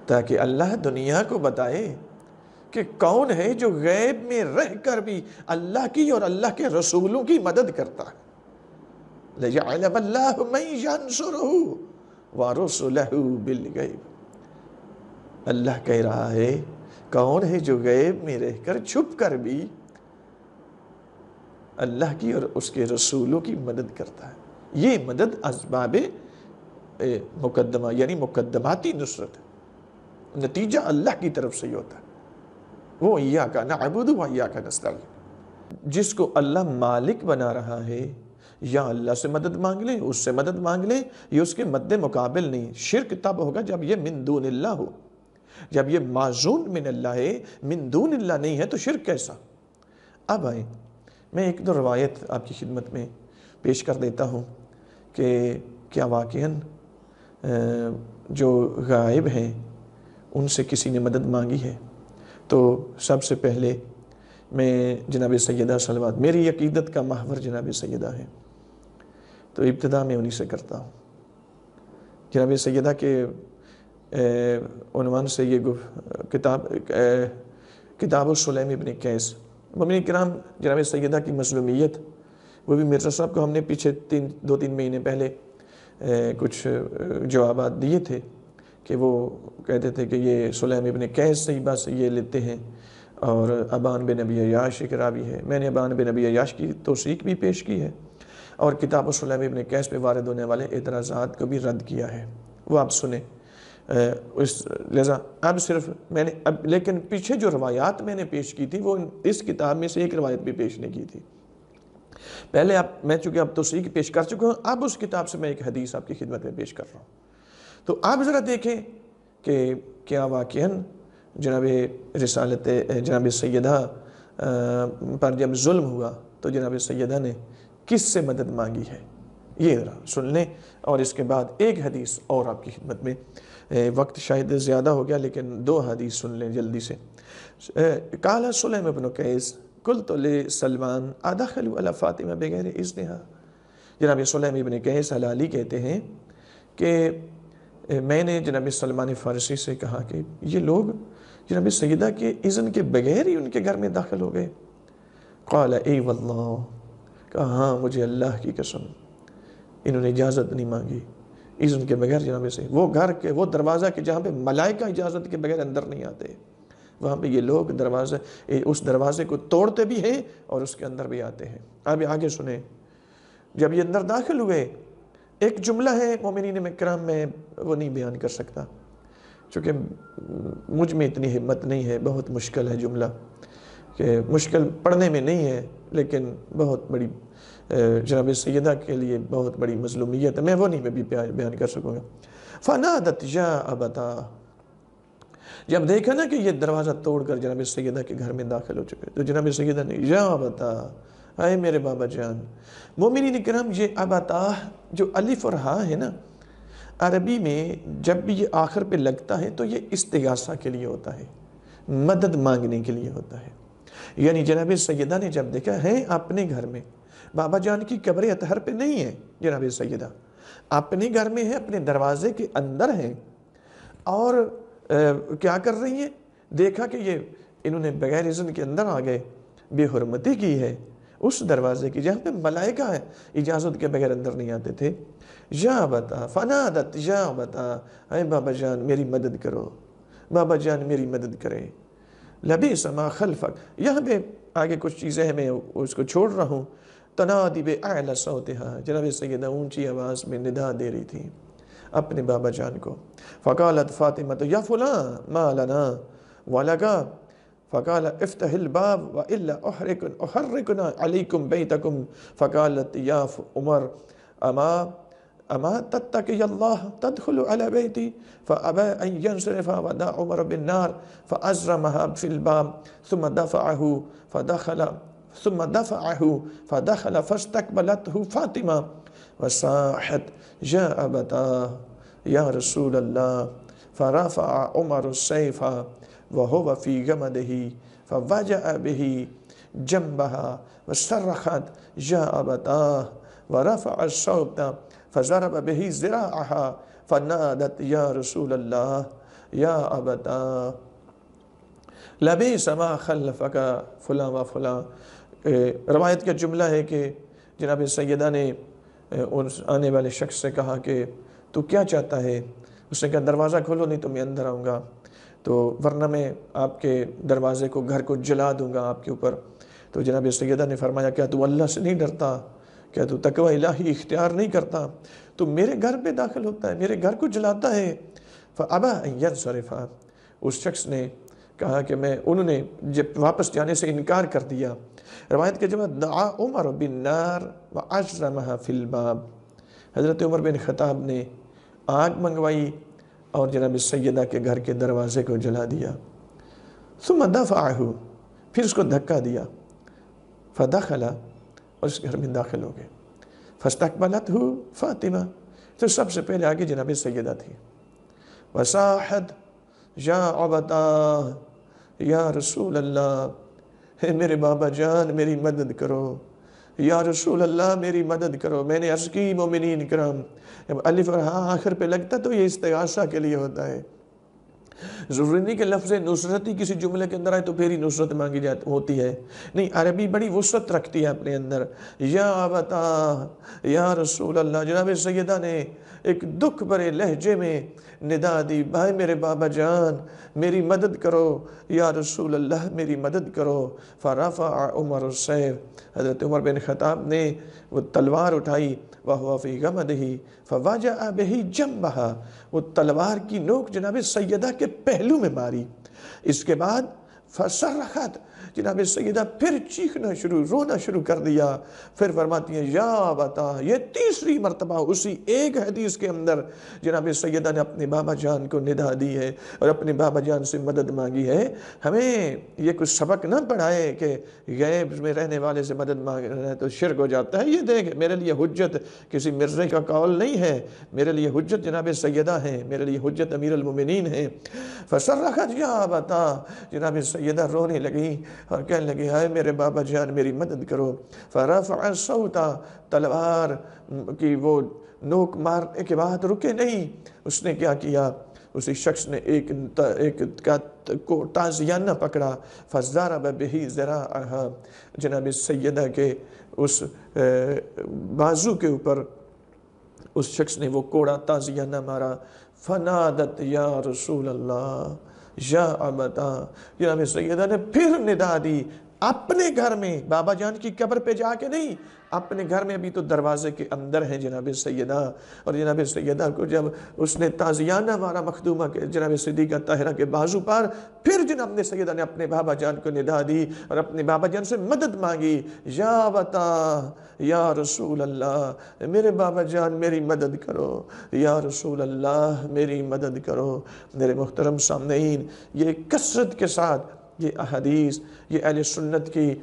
تاکہ اللہ دنیا کو بتائے کہ کون ہے جو غیب میں رہ کر بھی اللہ کی اور اللہ کے رسولوں کی مدد کرتا ہے۔ لَيَعْلَمَ اللَّهُ مَن يَنصُرُهُ وَرُسُلَهُ بِالْغَيْبِ، اللہ کہہ رہا ہے کون ہے جو غیب میں رہ کر چھپ کر بھی اللہ کی اور اس کے رسولوں کی مدد کرتا ہے۔ یہ مدد اسباب مقدمہ یعنی مقدماتی نصرت ہے، نتیجہ اللہ کی طرف سے ہی ہوتا ہے۔ وہ ایاک نعبد و ایاک نستعین۔ جس کو اللہ مالک بنا رہا ہے یا اللہ سے مدد مانگ لیں، اس سے مدد مانگ لیں، یہ اس کے مد مقابل نہیں۔ شرک تب ہوگا جب یہ من دون اللہ ہو، جب یہ معزون من اللہ ہے، من دون اللہ نہیں ہے تو شرک کیسا؟ اب آئیں، میں ایک دو روایت آپ کی خدمت میں پیش کر دیتا ہوں کہ کیا واقعاً جو غائب ہیں ان سے کسی نے مدد مانگی ہے۔ تو سب سے پہلے میں جناب سیدہ صلوات، میری عقیدت کا محور جناب سیدہ ہے، تو ابتدا میں انہی سے کرتا ہوں۔ جناب سیدہ کے عنوان سے یہ کتاب سلیم ابن قیس، مومنین کرام جناب سیدہ کی مظلومیت، وہ بھی مرزا صاحب کو ہم نے پیچھے 2-3 مہینے پہلے کچھ جوابات دیے تھے کہ وہ کہتے تھے کہ یہ سلیم ابن قیس سے ہی بس یہ لیتے ہیں اور ابان بن ابی عیاش ایک راوی ہے۔ میں نے ابان بن ابی عیاش کی توثیق بھی پیش کی ہے اور کتاب سلیم ابن قیس پہ وارد ہونے والے اعتراضات کو بھی رد کیا ہے، وہ آپ سنیں۔ لہذا اب صرف میں نے لیکن پیچھے جو روایات میں نے پیش کی تھی وہ اس کتاب میں سے ایک روایت بھی پیش نہیں کی تھی۔ پہلے میں چونکہ اب توثیق پیش کر چکا ہوں، اب اس کتاب سے میں ایک حدیث آپ کی خدمت میں پیش کر رہا ہوں۔ تو آپ ذرا دیکھیں کہ کیا واقعاً جناب رسالت جناب سیدہ پر جب ظلم ہوا تو جناب سیدہ نے کس سے مدد مانگی ہے، یہ ذرا سن لیں۔ اور اس کے بعد ایک حدیث اور آپ کی خدمت میں، وقت شاید زیادہ ہو گیا لیکن 2 حدیث سن لیں جلدی سے۔ قال سلیم ابن قیس قلت لسلمان ادخل علی فاطمہ بغیر اذنہا، جناب سلیم ابن قیس حلالی کہتے ہیں کہ میں نے جناب سلمان فارسی سے کہا کہ یہ لوگ جناب سیدہ کے اذن کے بغیر ہی ان کے گھر میں داخل ہو گئے۔ قال ای واللہ، کہا ہاں مجھے اللہ کی قسم، انہوں نے اجازت نہیں مانگی اذن کے بغیر جناب سے۔ وہ گھر کے وہ دروازہ کے جہاں پہ ملائکہ اجازت کے بغیر اندر نہیں آتے، وہاں پہ یہ لوگ اس دروازے کو توڑتے بھی ہیں اور اس کے اندر بھی آتے ہیں۔ اب آگے سنیں، جب یہ اندر داخل ہوئے، ایک جملہ ہے مومنین کرام، میں وہ نہیں بیان کر سکتا چونکہ مجھ میں اتنی ہمت نہیں ہے، بہت مشکل ہے جملہ، کہ مشکل پڑھنے میں نہیں ہے لیکن بہت بڑی جناب سیدہ کے لیے بہت بڑی مظلومیت ہے، میں وہ نہیں بھی بیان کر سکوں گا۔ فنادت یا ابتا، جب دیکھا نا کہ یہ دروازہ توڑ کر جناب سیدہ کے گھر میں داخل ہو چکے تو جناب سیدہ نے یا ابتا، اے میرے بابا جان۔ مومنین کرام یہ ابتا جو الف اور ہاں ہے نا، عربی میں جب بھی یہ آخر پہ لگتا ہے تو یہ استغاثہ کے لیے ہوتا ہے، مدد مانگنے کے لیے ہوتا ہے۔ یعنی جناب سیدہ نے جب دیکھا ہے اپنے گھر میں، بابا جان کی قبر اطہر پہ نہیں ہے جناب سیدہ، اپنے گھر میں ہے، اپنے دروازے کے اندر ہیں، اور کیا کر رہی ہیں؟ دیکھا کہ یہ انہوں نے بغیر اذن کے اندر آ گئے، بے حرمتی کی ہے اس دروازے کی جہاں پہ ملائکہ ہے، اجازت کے بغیر اندر نہیں آتے تھے۔ یا بتا فنادت یا بتا، اے بابا جان میری مدد کرو، بابا جان میری مدد کرے۔ لبیس ما خلفک، یہاں پہ آگے کچھ چیزیں ہیں میں اس کو چھوڑ رہا ہوں۔ تنادی باعلی صوتها، جناب سیدہ اونچی آواز میں ندا دے رہی تھی اپنے بابا جان کو۔ فقالت فاطمہ یا فلان ما لنا ولگا، فقال افتح الباب والا احرقنا علیکم بیتکم، فقالت یا عمر اما تتقی اللہ تدخل علی بیتی، فابى ان ينصرف ودع عمر بالنار فازرمها في الباب ثم دفعه فاستقبلته فاطمہ وصاحت یا ابتا یا رسول اللہ، فرفع عمر السيف وهو في غمده فوجع به جنبها وصرخت یا ابتا، ورفع الصوت فضرب به ذراعها فنادت یا رسول اللہ یا ابتا لبیس ما خلفک فلاں و فلاں۔ روایت کا جملہ ہے کہ جناب سیدہ نے آنے والے شخص سے کہا کہ تو کیا چاہتا ہے؟ اس نے کہا دروازہ کھولو نہیں تو میں اندر آؤں گا، تو ورنہ میں آپ کے دروازے کو گھر کو جلا دوں گا آپ کے اوپر۔ تو جناب سیدہ نے فرمایا کیا تو اللہ سے نہیں ڈرتا؟ کیا تو تقوی الہی اختیار نہیں کرتا؟ تو میرے گھر پہ داخل ہوتا ہے، میرے گھر کو جلاتا ہے۔ فابى ان ينصرف، اس شخص نے کہا کہ انہوں نے جب واپس جانے سے انکار کر دیا. روایت کے جواب دعا عمر بالنار وعزمها فی الباب. حضرت عمر بن خطاب نے آگ منگوائی اور جناب سیدہ کے گھر کے دروازے کو جلا دیا. ثم دفعه، پھر اس کو دھکا دیا. فدخل، اور اس گھر میں داخل ہو گئے. فاستقبلته فاطمہ، تو سب سے پہلے آگے جناب سیدہ تھی. وصاحت یا عبتا یا رسول اللہ، میرے بابا جان میری مدد کرو، یا رسول اللہ میری مدد کرو. میں نے عرض کی مومنین کرام، جب الف اور ہاں آخر پہ لگتا تو یہ استغاثہ کے لیے ہوتا ہے. ضروری نہیں کہ لفظ نصرت ہی کسی جملے کے اندر آئے تو پھر ہی نصرت مانگی ہوتی ہے. نہیں، عربی بڑی وسعت رکھتی ہے اپنے اندر. یا ابتا یا رسول اللہ، جناب سیدہ نے ایک دکھ بھرے لہجے میں ندا دی، بھائی میرے بابا جان میری مدد کرو، یا رسول اللہ میری مدد کرو. فرفع عمر السیف، حضرت عمر بن خطاب نے وہ تلوار اٹھائی. وَهُوَ فِي غَمَدِهِ فَوَجَعَ بِهِ جَنْبَهَا، وہ تلوار کی نوک جناب سیدہ کے پہلو میں ماری. اس کے بعد فصرخت، جناب سیدہ پھر چیخنا شروع، رونا شروع کر دیا. پھر فرماتی ہیں یا بتا، یہ تیسری مرتبہ اسی ایک حدیث کے اندر جناب سیدہ نے اپنے بابا جان کو ندا دی ہے اور اپنے بابا جان سے مدد مانگی ہے. ہمیں یہ کچھ سبق نہ پڑھائے کہ غیب میں رہنے والے سے مدد مانگنا ہے تو شرک ہو جاتا ہے. یہ دیکھ، میرے لیے حجت کسی مرزے کا قول نہیں ہے، میرے لیے حجت جناب سیدہ ہیں، میرے لیے حجت امیر المومنین ہیں. فصرخت یا بتا، جناب سیدہ رونے لگی اور کہنے لگی ہائے میرے بابا جان میری مدد کرو. فرفع صوتا، تلوار کی وہ نوک مارنے کے بعد رکے نہیں. اس نے کیا کیا؟ اسی شخص نے ایک تازیانہ پکڑا. فضرب بہ ذراعها، جناب سیدہ کے اس بازو کے اوپر اس شخص نے وہ کوڑا تازیانہ مارا. فنادت یا رسول اللہ یا ابتا، جناب سیدہ نے پھر ندا دی اپنے گھر میں، بابا جان کی قبر پہ جا کے نہیں، اپنے گھر میں. ابھی تو دروازے کے اندر ہیں جناب سیدہ. اور جناب سیدہ کو جب اس نے تازیانہ مارا مخدومہ کے جناب صدیقہ طاہرہ کے بازو پر، پھر جناب سیدہ نے اپنے بابا جان کو ندا دی اور اپنے بابا جان سے مدد مانگی. یا بتا یا رسول اللہ، میرے بابا جان میری مدد کرو، یا رسول اللہ میری مدد کرو. میرے محترم سامعین، یہ کثرت کے ساتھ یہ احادیث، یہ اہل سنت کی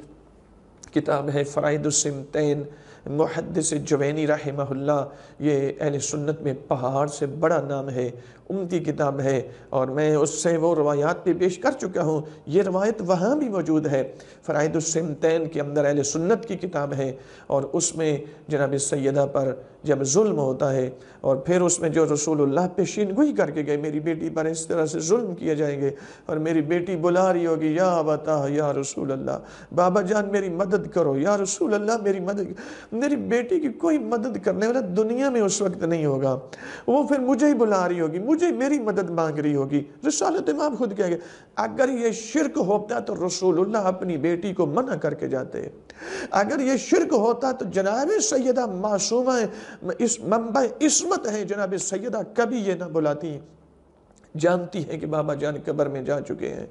کتاب ہے فرائض السنتین، محدث جوینی رحمہ اللہ. یہ اہل سنت میں پہاڑ سے بڑا نام ہے، عمدی کتاب ہے، اور میں اس سے وہ روایات بھی پیش کر چکا ہوں. یہ روایت وہاں بھی موجود ہے، فرائض السنتین کے اندر اہل سنت کی کتاب ہے. اور اس میں جناب سیدہ پر جب ظلم ہوتا ہے اور پھر اس میں جو رسول اللہ پیشین گوئی کر کے گئے، میری بیٹی پر اس طرح سے ظلم کیے جائیں گے، اور میری بیٹی بلا رہی ہوگی یا بتا یا رسول اللہ، بابا جان میری مدد کرو، یا رسول اللہ میری مدد. میری بیٹی کی کوئی مدد کرنے والا دنیا میں اس وقت نہیں ہوگا، وہ پھر مجھے ہی بلا رہی ہوگی، مجھے میری مدد مانگ رہی ہوگی. رسالت امام خود کہہ گئے اگر یہ شرک ہوتا تو رسول اللہ اپنی بیٹی کو منع کر کے جاتے. اگر یہ شرک ہوتا تو جناب سیدہ معصومہ اس منبع عصمت ہے، جناب سیدہ کبھی یہ نہ بلاتی. جانتی ہے کہ بابا جان قبر میں جا چکے ہیں،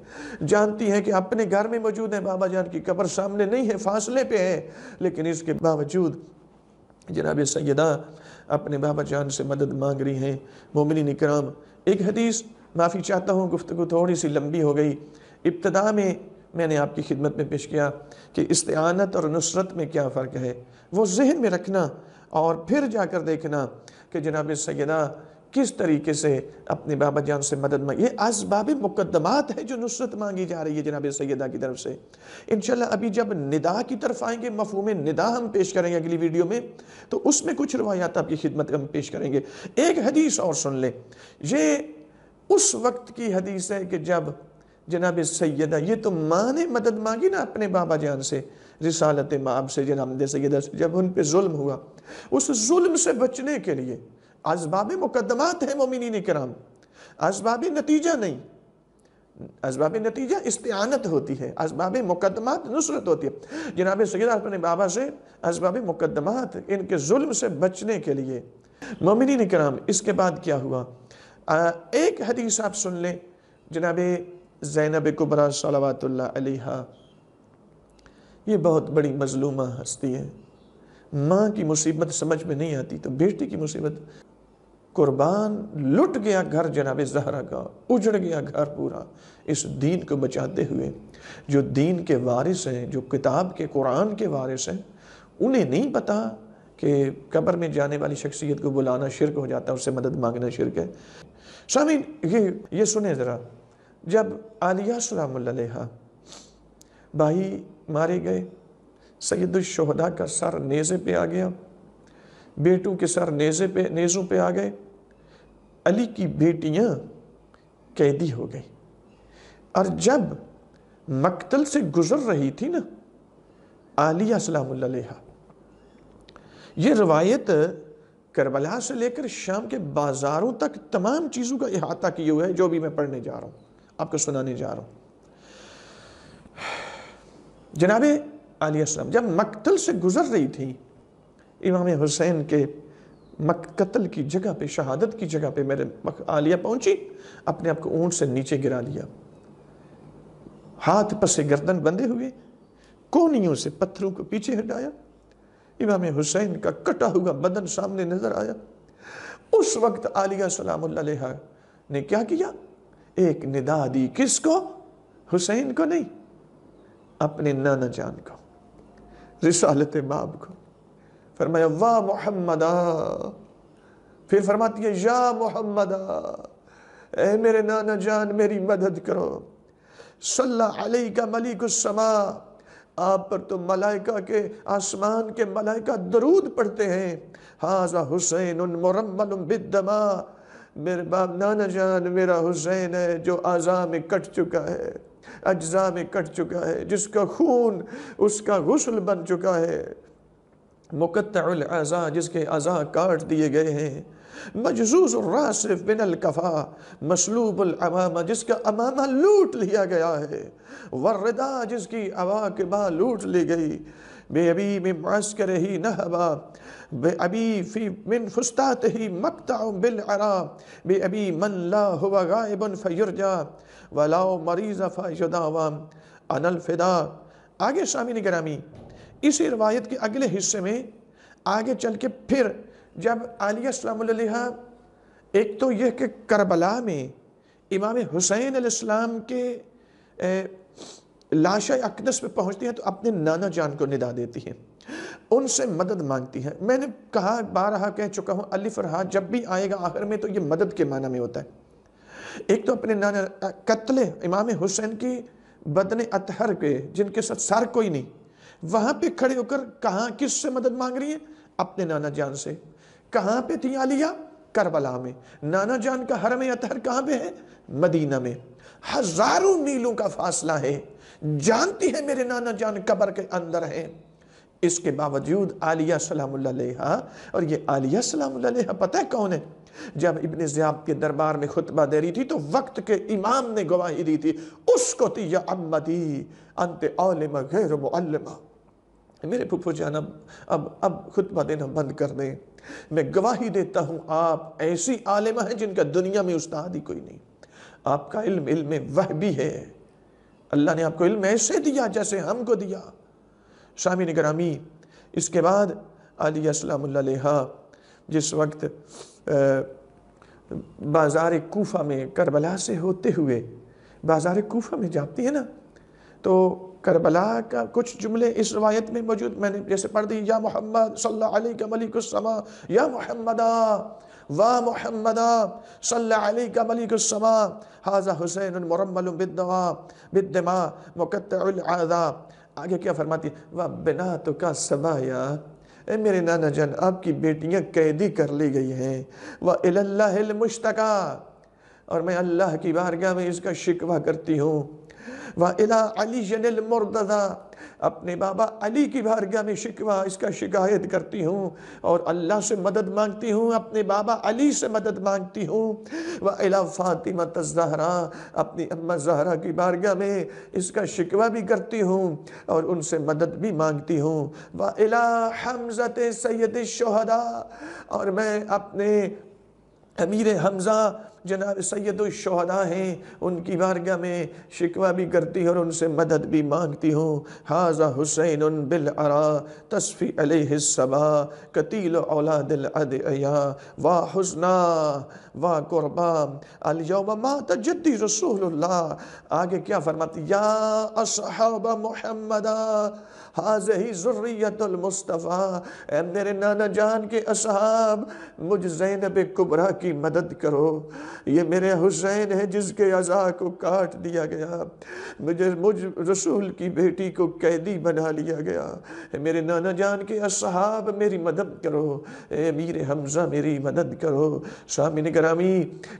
جانتی ہے کہ اپنے گھر میں موجود ہیں، بابا جان کی قبر سامنے نہیں ہے، فاصلے پہ ہے، لیکن اس کے باوجود جناب سیدہ اپنے بابا جان سے مدد مانگ رہی ہیں. مومنین اکرام، ایک حدیث معافی چاہتا ہوں، گفتگو تھوڑی سی لمبی ہو گئی. ابتدا میں نے آپ کی خدمت میں پیش کیا کہ استعانت اور نصرت میں کیا فرق ہے، وہ ذہن میں رکھنا اور پھر جا کر دیکھنا کہ جناب سیدہ کس طریقے سے اپنے بابا جان سے مدد مانگی. یہ اسباب مقدمات ہے جو نصرت مانگی جا رہی ہے جناب سیدہ کی طرف سے. انشاءاللہ ابھی جب ندا کی طرف آئیں گے، مفہوم ندا ہم پیش کریں گے اگلی ویڈیو میں، تو اس میں کچھ روایات آپ کی خدمت ہم پیش کریں گے. ایک حدیث اور سن لیں، یہ اس وقت کی حدیث ہے کہ جب جناب سیدہ، یہ تو ماں نے مدد مانگی نا اپنے بابا جان سے، رسالت مآب سے، جناب سیدہ سے، جب ان پہ ظلم ہوا، اس ظلم سے بچنے کے لیے اسباب مقدمات ہیں مومنین کرام، اسباب نتیجہ نہیں. اسباب نتیجہ استعانت ہوتی ہے، اسباب مقدمات نصرت ہوتی ہے. جناب سیدہ اپنے بابا سے اسباب مقدمات ان کے ظلم سے بچنے کے لیے. مومنین کرام، اس کے بعد کیا ہوا؟ ایک حدیث آپ سن لیں، جناب زینب کبریٰ صلوات اللہ علیہا، یہ بہت بڑی مظلومہ ہستی ہے. ماں کی مصیبت سمجھ میں نہیں آتی تو بیٹی کی مصیبت. قربان لٹ گیا گھر جناب زہرا کا، اجڑ گیا گھر پورا اس دین کو بچاتے ہوئے. جو دین کے وارث ہیں، جو کتاب کے قرآن کے وارث ہیں، انہیں نہیں پتا کہ قبر میں جانے والی شخصیت کو بلانا شرک ہو جاتا ہے، اس سے مدد مانگنا شرک ہے. سامعین یہ سنیں ذرا، جب عالیہ سلام اللہ علیہا بھائی مارے گئے، سید الشہداء کا سر نیزے پہ آ گیا، بیٹوں کے سر نیزوں پہ آ گئے، علی کی بیٹیاں قیدی ہو گئی. اور جب مقتل سے گزر رہی تھی نا عالیہ سلام اللہ علیہا، یہ روایت کربلا سے لے کر شام کے بازاروں تک تمام چیزوں کا احاطہ کیے ہوئے ہے، جو بھی میں پڑھنے جا رہا ہوں، آپ کو سنانے جا رہا ہوں. جناب علیہ السلام جب مقتل سے گزر رہی تھی، امام حسین کے قتل کی جگہ پہ، شہادت کی جگہ پہ میرے عالیہ پہنچی، اپنے آپ کو اونٹ سے نیچے گرا لیا، ہاتھ پس گردن بندھے ہوئے، کونیوں سے پتھروں کو پیچھے ہٹایا. امام حسین کا کٹا ہوا بدن سامنے نظر آیا. اس وقت عالیہ سلام اللہ علیہا نے کیا کیا؟ ایک ندا دی. کس کو؟ حسین کو نہیں، اپنے نانا جان کو، رسالت باب کو. فرمایا واہ محمدہ، پھر فرماتی ہے یا محمدہ، اے میرے نانا جان میری مدد کرو. صلی علیکہ ملیک السماء، آپ پر تو ملائکہ کے، آسمان کے ملائکہ درود پڑھتے ہیں. ھذا حسین مرمل بالدماء، میرے باپ نانا جان میرا حسین ہے جو اعضاء میں کٹ چکا ہے، اجزاء میں کٹ چکا ہے، جس کا خون اس کا غسل بن چکا ہے، مقطع الاعضاء جس کے اعضاء کاٹ دیے گئے ہیں، مجزوز الراس من الکفا، مسلوب الامامہ جس کا امامہ لوٹ لیا گیا ہے، والردا جس کی عبا کے بعد لوٹ لی گئی، بے ابی من معسکرہ نہبا، بے ابی فی من فستاتہ مقطع بالعرا، بے ابی من لا ہوا غائب فیرجا ولاو مریض فیداوا انا الفدا. آگے سامعین گرامی اسی روایت کے اگلے حصے میں آگے چل کے پھر جب عالیہ السلام علیہ، ایک تو یہ کہ کربلا میں امام حسین علیہ السلام کے لاشِ اقدس پہ پہنچتی ہیں تو اپنے نانا جان کو ندا دیتی ہیں، ان سے مدد مانگتی ہیں. میں نے کہا بارہا کہہ چکا ہوں، الف اور ہا جب بھی آئے گا آخر میں تو یہ مدد کے معنی میں ہوتا ہے. ایک تو اپنے نانا قتل امام حسین کی بدن اطہر کے، جن کے ساتھ سر کوئی نہیں، وہاں پہ کھڑے ہو کر کہاں کس سے مدد مانگ رہی ہیں؟ اپنے نانا جان سے. کہاں پہ تھی عالیہ؟ کربلا میں. نانا جان کا حرم اطہر کہاں پہ ہے؟ مدینہ میں. ہزاروں میلوں کا فاصلہ ہے، جانتی ہے میرے نانا جان قبر کے اندر ہیں. اس کے باوجود عالیہ سلام اللہ علیہا، اور یہ عالیہ سلام اللہ علیہا پتہ ہے کون ہے؟ جب ابن زیاد کے دربار میں خطبہ دے رہی تھی تو وقت کے امام نے گواہی دی تھی، اسکتی یا عمدی انت عالم غیر معلمہ. میرے پھپھو جان اب خطبہ دینا بند کر دیں، میں گواہی دیتا ہوں آپ ایسی عالمہ ہیں جن کا دنیا میں استاد ہی کوئی نہیں. آپ کا علم وہبی ہے، اللہ نے آپ کو علم ایسے دیا جیسے ہم کو دیا. سامعین گرامی اس کے بعد عالیہ السلام اللہ علیہا جس وقت بازار کوفہ میں کربلا سے ہوتے ہوئے بازار کوفہ میں جاتی ہے نا، تو کربلا کا کچھ جملے اس روایت میں موجود، میں نے جیسے پڑھ دی، یا محمد صلی اللہ علیہ ملیک السماء، یا محمدہ وا محمدہ صلی اللہ علیہ ملیک السماء، ھذا حسین مرمل بالدماء مقطع الاعضاء. آگے کیا فرماتی ہے؟ وَبِنَاتُكَ سَبَايَا، اے میرے نانا جان آپ کی بیٹیاں قیدی کر لی گئی ہیں. وَإِلَى اللَّهِ الْمُشْتَكَى، اور میں اللہ کی بارگاہ میں اس کا شکوہ کرتی ہوں. وَإِلَى عَلِيٍّ الْمُرْتَضَى، اپنے بابا علی کی بارگاہ میں شکوہ، اس کا شکایت کرتی ہوں اور اللہ سے مدد مانگتی ہوں، اپنے بابا علی سے مدد مانگتی ہوں. وَإِلَى فاطمة الزہرا، اپنی اماں زہرا کی بارگاہ میں اس کا شکوہ بھی کرتی ہوں اور ان سے مدد بھی مانگتی ہوں. وَإِلَى حَمْزَةِ سَيِّدِ الشُّهَدَاء، اور میں اپنے امیر حمزہ جناب سید الشہداء ہیں، ان کی بارگاہ میں شکوہ بھی کرتی ہوں اور ان سے مدد بھی مانگتی ہوں۔ ھذا حسین بالعرا تصفی علیہ الصبا قتیل اولاد الادعیاء و حزنا و قربا الیوم مات جدی رسول اللہ۔ آگے کیا فرماتی؟ یا اصحاب محمد ھذہ ذریۃ المصطفیٰ، اے میرے نانا جان کے اصحاب، مجھ زینب کبریٰ کی مدد کرو۔ یہ میرے حسین ہے جس کے اعضاء کو کاٹ دیا گیا، مجھ رسول کی بیٹی کو قیدی بنا لیا گیا۔ اے میرے نانا جان کے اصحاب میری مدد کرو، اے امیر حمزہ میری مدد کرو۔ سامعین گرامی،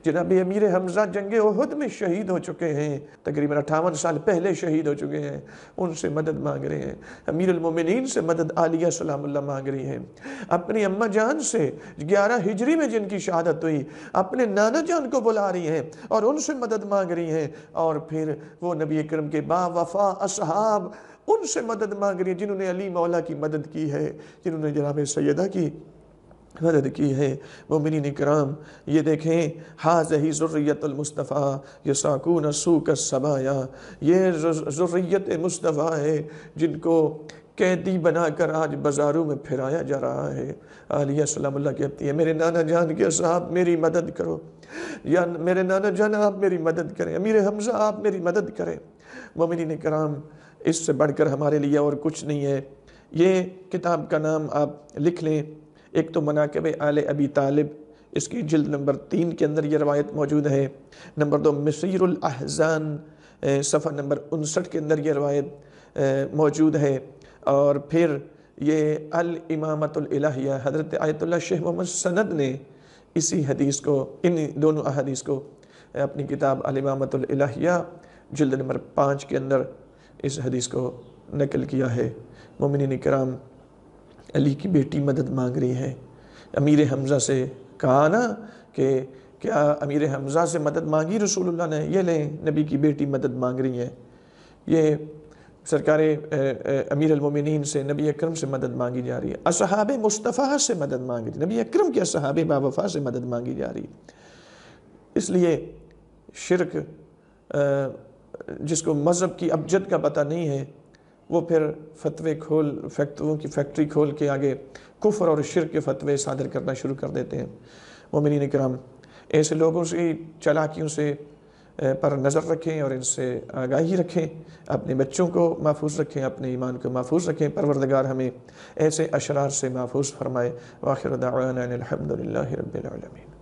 جناب امیر حمزہ جنگ احد میں شہید ہو چکے ہیں، تقریباً 58 سال پہلے شہید ہو چکے ہیں، ان سے مدد مانگ رہے ہیں۔ امیر المومنین سے مدد عالیہ سلام اللہ مانگ رہی ہے۔ اپنی اماں جان سے 11 ہجری میں جن کی شہادت ہوئی، اپنے نانا جان کو بلا رہی ہیں اور ان سے مدد مانگ رہی ہیں، اور پھر وہ نبی اکرم کے با وفا اصحاب ان سے مدد مانگ رہی ہیں جنہوں نے علی مولا کی مدد کی ہے، جنہوں نے جناب سیدہ کی مدد کی ہے۔ مومنین کرام، یہ دیکھیں، ھذہ ذریۃ المصطفیٰ یساقون سوق الصبایا، یہ ذریت مصطفیٰ ہے جن کو قیدی بنا کر آج بازاروں میں پھرایا جا رہا ہے۔ عالیہ سلام اللہ کہتی ہے، میرے نانا جان کے اصحاب میری مدد کرو، یا میرے نانا جان آپ میری مدد کریں، امیر حمزہ آپ میری مدد کریں۔ مومنین کرام، اس سے بڑھ کر ہمارے لیے اور کچھ نہیں ہے۔ یہ کتاب کا نام آپ لکھ لیں، ایک تو مناقب آل ابی طالب، اس کی جلد نمبر 3 کے اندر یہ روایت موجود ہے۔ نمبر 2 مسیر الاحزان، صفحہ نمبر 59 کے اندر یہ روایت موجود ہے۔ اور پھر یہ الامامۃ الالہیہ، حضرت آیت اللہ شیخ محمد سند نے اسی حدیث کو، ان دونوں احادیث کو اپنی کتاب الامامۃ الالہیہ جلد نمبر 5 کے اندر اس حدیث کو نقل کیا ہے۔ مومنین کرام، علی کی بیٹی مدد مانگ رہی ہے۔ امیر حمزہ سے کہا نا کہ کیا امیر حمزہ سے مدد مانگی رسول اللہ نے؟ یہ لیں، نبی کی بیٹی مدد مانگ رہی ہے۔ یہ سرکار امیر المومنین سے، نبی اکرم سے مدد مانگی جا رہی ہے، اصحاب مصطفیٰ سے مدد مانگی جا رہی ہے، نبی اکرم کے اصحاب با وفا سے مدد مانگی جا رہی ہے۔ اس لیے شرک، جس کو مذہب کی ابجد کا پتہ نہیں ہے، وہ پھر فتووں کی فیکٹری کھول کے آگے کفر اور شرک کے فتوے صادر کرنا شروع کر دیتے ہیں۔ مومنین کرام، ایسے لوگوں سے، چالاکیوں سے پر نظر رکھیں اور ان سے آگاہی رکھیں، اپنے بچوں کو محفوظ رکھیں، اپنے ایمان کو محفوظ رکھیں۔ پروردگار ہمیں ایسے اشرار سے محفوظ فرمائے۔ وآخر دعوانا ان الحمد للہ رب العالمین۔